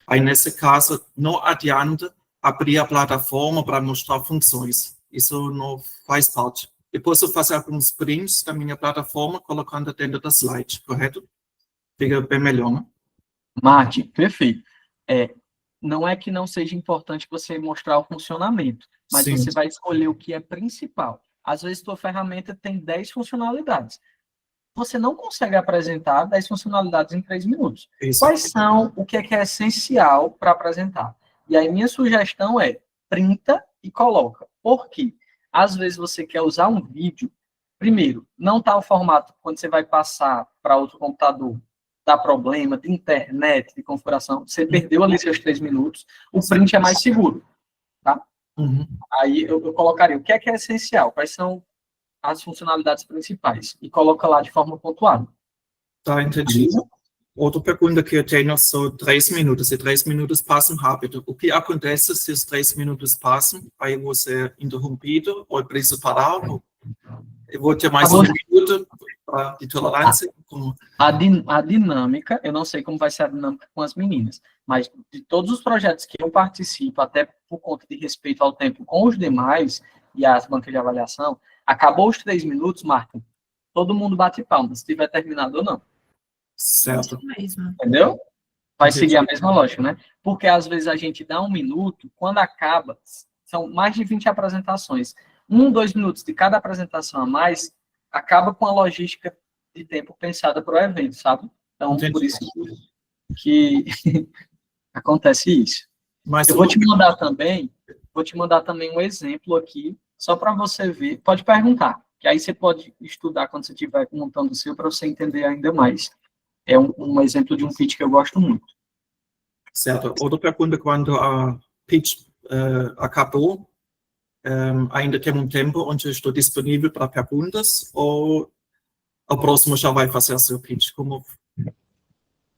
Aí, nesse caso, não adianta abrir a plataforma para mostrar funções. Isso não faz parte. Eu posso fazer alguns prints da minha plataforma colocando dentro da slide, correto? Fica bem melhor, né? Martin, perfeito. Não é que não seja importante você mostrar o funcionamento, mas Sim. Você vai escolher o que é principal. Às vezes, tua ferramenta tem 10 funcionalidades. Você não consegue apresentar 10 funcionalidades em 3 minutos. Isso. Quais são o que é essencial para apresentar? E aí, minha sugestão é printa e coloca. Por quê? Às vezes, você quer usar um vídeo. Primeiro, não está o formato quando você vai passar para outro computador, dá problema de internet, de configuração, você perdeu ali seus 3 minutos, o print é mais seguro. tá? Uhum. Aí eu colocaria o que é essencial, quais são as funcionalidades principais, e coloca lá de forma pontuada. Tá, entendi. Beleza? Outra pergunta que eu tenho são 3 minutos. Se 3 minutos passam rápido, o que acontece se os 3 minutos passam? Aí você é interrompido ou precisa parar? Ou eu vou ter mais um minuto de tolerância? Como... A dinâmica, eu não sei como vai ser a dinâmica com as meninas, mas de todos os projetos que eu participo, até por conta de respeito ao tempo com os demais e as bancas de avaliação, acabou os 3 minutos, Marta, todo mundo bate palmas, se tiver terminado ou não. Certo. Isso mesmo. Entendeu? Vai Entendi. seguir a mesma lógica, né? Porque às vezes a gente dá 1 minuto, quando acaba, são mais de 20 apresentações. 1, 2 minutos de cada apresentação a mais, acaba com a logística de tempo pensada para o evento, sabe? Então, Entendi. por isso que acontece isso. Mas Eu vou te mandar também um exemplo aqui, só para você ver. Pode perguntar, que aí você pode estudar quando você estiver montando o seu, para você entender ainda mais. É um exemplo de um pitch que eu gosto muito. certo. Outra pergunta, quando a pitch acabou, ainda tem um tempo onde eu estou disponível para perguntas ou o próximo já vai fazer seu pitch? Como o tempo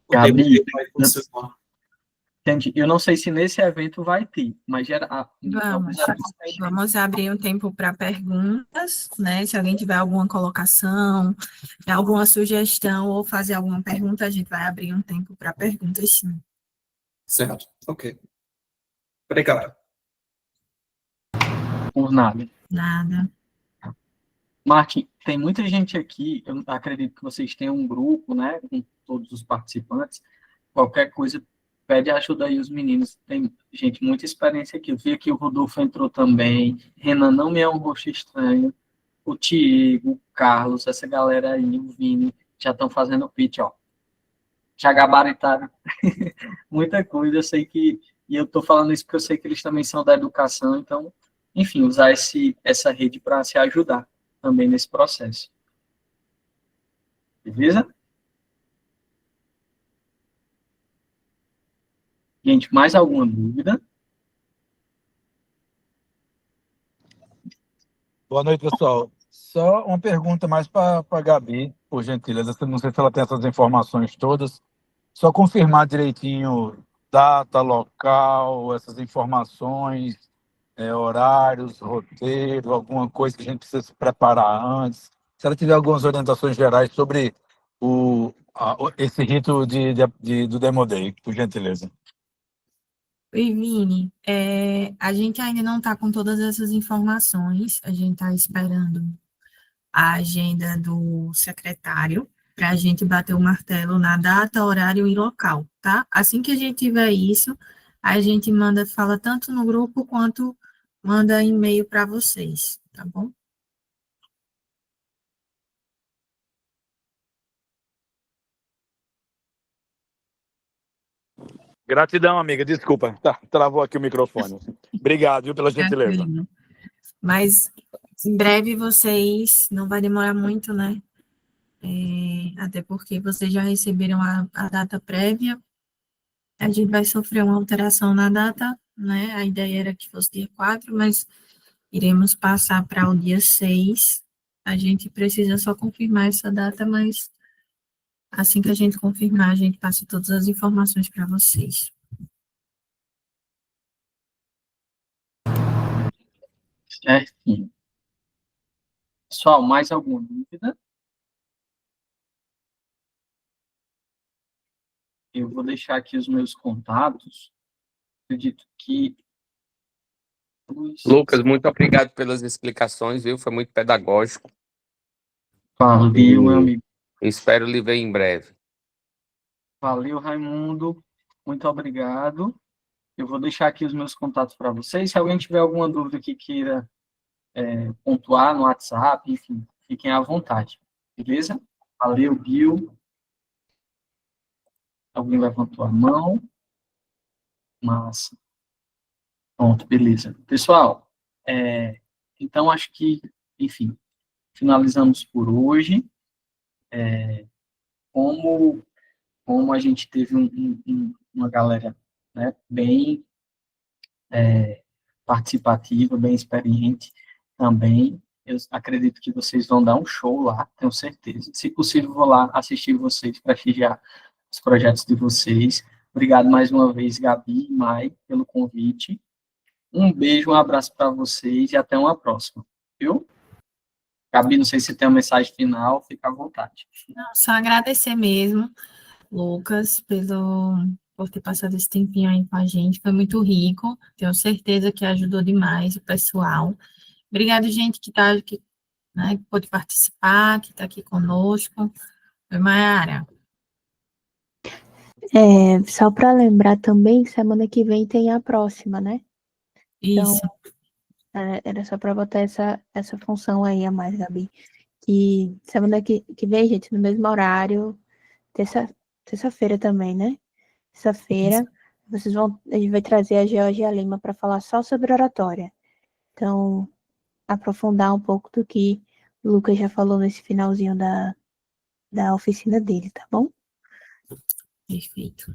Gabi, vai funcionar? entendi. Eu não sei se nesse evento vai ter, mas Vamos abrir um tempo para perguntas, né? Se alguém tiver alguma colocação, alguma sugestão ou fazer alguma pergunta, a gente vai abrir um tempo para perguntas, sim. Certo, ok. Obrigado. por nada. Nada. Martin, tem muita gente aqui, eu acredito que vocês tenham um grupo, né, com todos os participantes. Qualquer coisa, pede ajuda aí os meninos. Tem gente, muita experiência aqui. Eu vi que o Rodolfo entrou também. Renan não me é um rosto estranho. O Tiago, o Carlos, essa galera aí, o Vini, já estão fazendo pitch, ó. Já gabaritaram muita coisa. Eu sei que, e eu estou falando isso porque eu sei que eles também são da educação, então, enfim, usar essa rede para se ajudar também nesse processo. Beleza? Gente, mais alguma dúvida? Boa noite, pessoal. Só uma pergunta mais para a Gabi, por gentileza. Não sei se ela tem essas informações todas. Só confirmar direitinho data, local, essas informações, horários, roteiro, alguma coisa que a gente precisa se preparar antes. Se ela tiver algumas orientações gerais sobre esse rito do Demo Day, por gentileza. Oi, Vini, a gente ainda não está com todas essas informações, a gente está esperando a agenda do secretário para a gente bater o martelo na data, horário e local, tá? Assim que a gente tiver isso, a gente fala tanto no grupo quanto manda e-mail para vocês, tá bom? Gratidão, amiga. Desculpa, travou aqui o microfone. Obrigado, viu, pela gentileza. Tranquilo. Mas em breve vocês, não vai demorar muito, né? Até porque vocês já receberam a data prévia. A gente vai sofrer uma alteração na data, né? A ideia era que fosse dia 4, mas iremos passar para o dia 6. A gente precisa só confirmar essa data, mas assim que a gente confirmar, a gente passa todas as informações para vocês. Certinho. Pessoal, mais alguma dúvida? Eu vou deixar aqui os meus contatos. Acredito que... Lucas, muito obrigado pelas explicações, viu? Foi muito pedagógico. Valeu, meu amigo. Espero lhe ver em breve. Valeu, Raimundo. Muito obrigado. Eu vou deixar aqui os meus contatos para vocês. Se alguém tiver alguma dúvida que queira pontuar no WhatsApp, enfim, fiquem à vontade. Beleza? Valeu, Bill. Alguém levantou a mão? Massa. Pronto, beleza. Pessoal, então acho que, enfim, finalizamos por hoje. Como a gente teve uma galera, né, bem participativa, bem experiente também. Eu acredito que vocês vão dar um show lá, tenho certeza. Se possível, vou lá assistir vocês, prestigiar os projetos de vocês. Obrigado mais uma vez, Gabi e Mai, pelo convite. Um beijo, um abraço para vocês e até uma próxima. Viu? Gabi, não sei se tem uma mensagem final, fica à vontade. Não, só agradecer mesmo, Lucas, por ter passado esse tempinho aí com a gente. Foi muito rico. Tenho certeza que ajudou demais o pessoal. Obrigado, gente, que pôde participar, que está aqui conosco. Oi, Mayara. Só para lembrar também, semana que vem tem a próxima, né? Isso. Era só para botar essa função aí a mais, Gabi. Que semana que vem, gente, no mesmo horário, terça-feira também, né? Terça-feira, a gente vai trazer a Georgia Lima para falar só sobre oratória. Então, aprofundar um pouco do que o Lucas já falou nesse finalzinho da oficina dele, tá bom? Perfeito.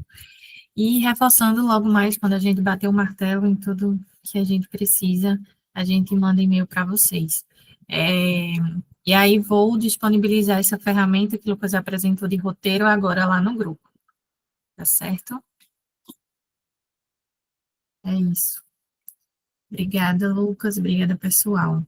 E reforçando logo mais, quando a gente bater o martelo em tudo que a gente precisa, a gente manda e-mail para vocês. E aí vou disponibilizar essa ferramenta que o Lucas apresentou de roteiro agora lá no grupo. Tá certo? É isso. Obrigada, Lucas. Obrigada, pessoal.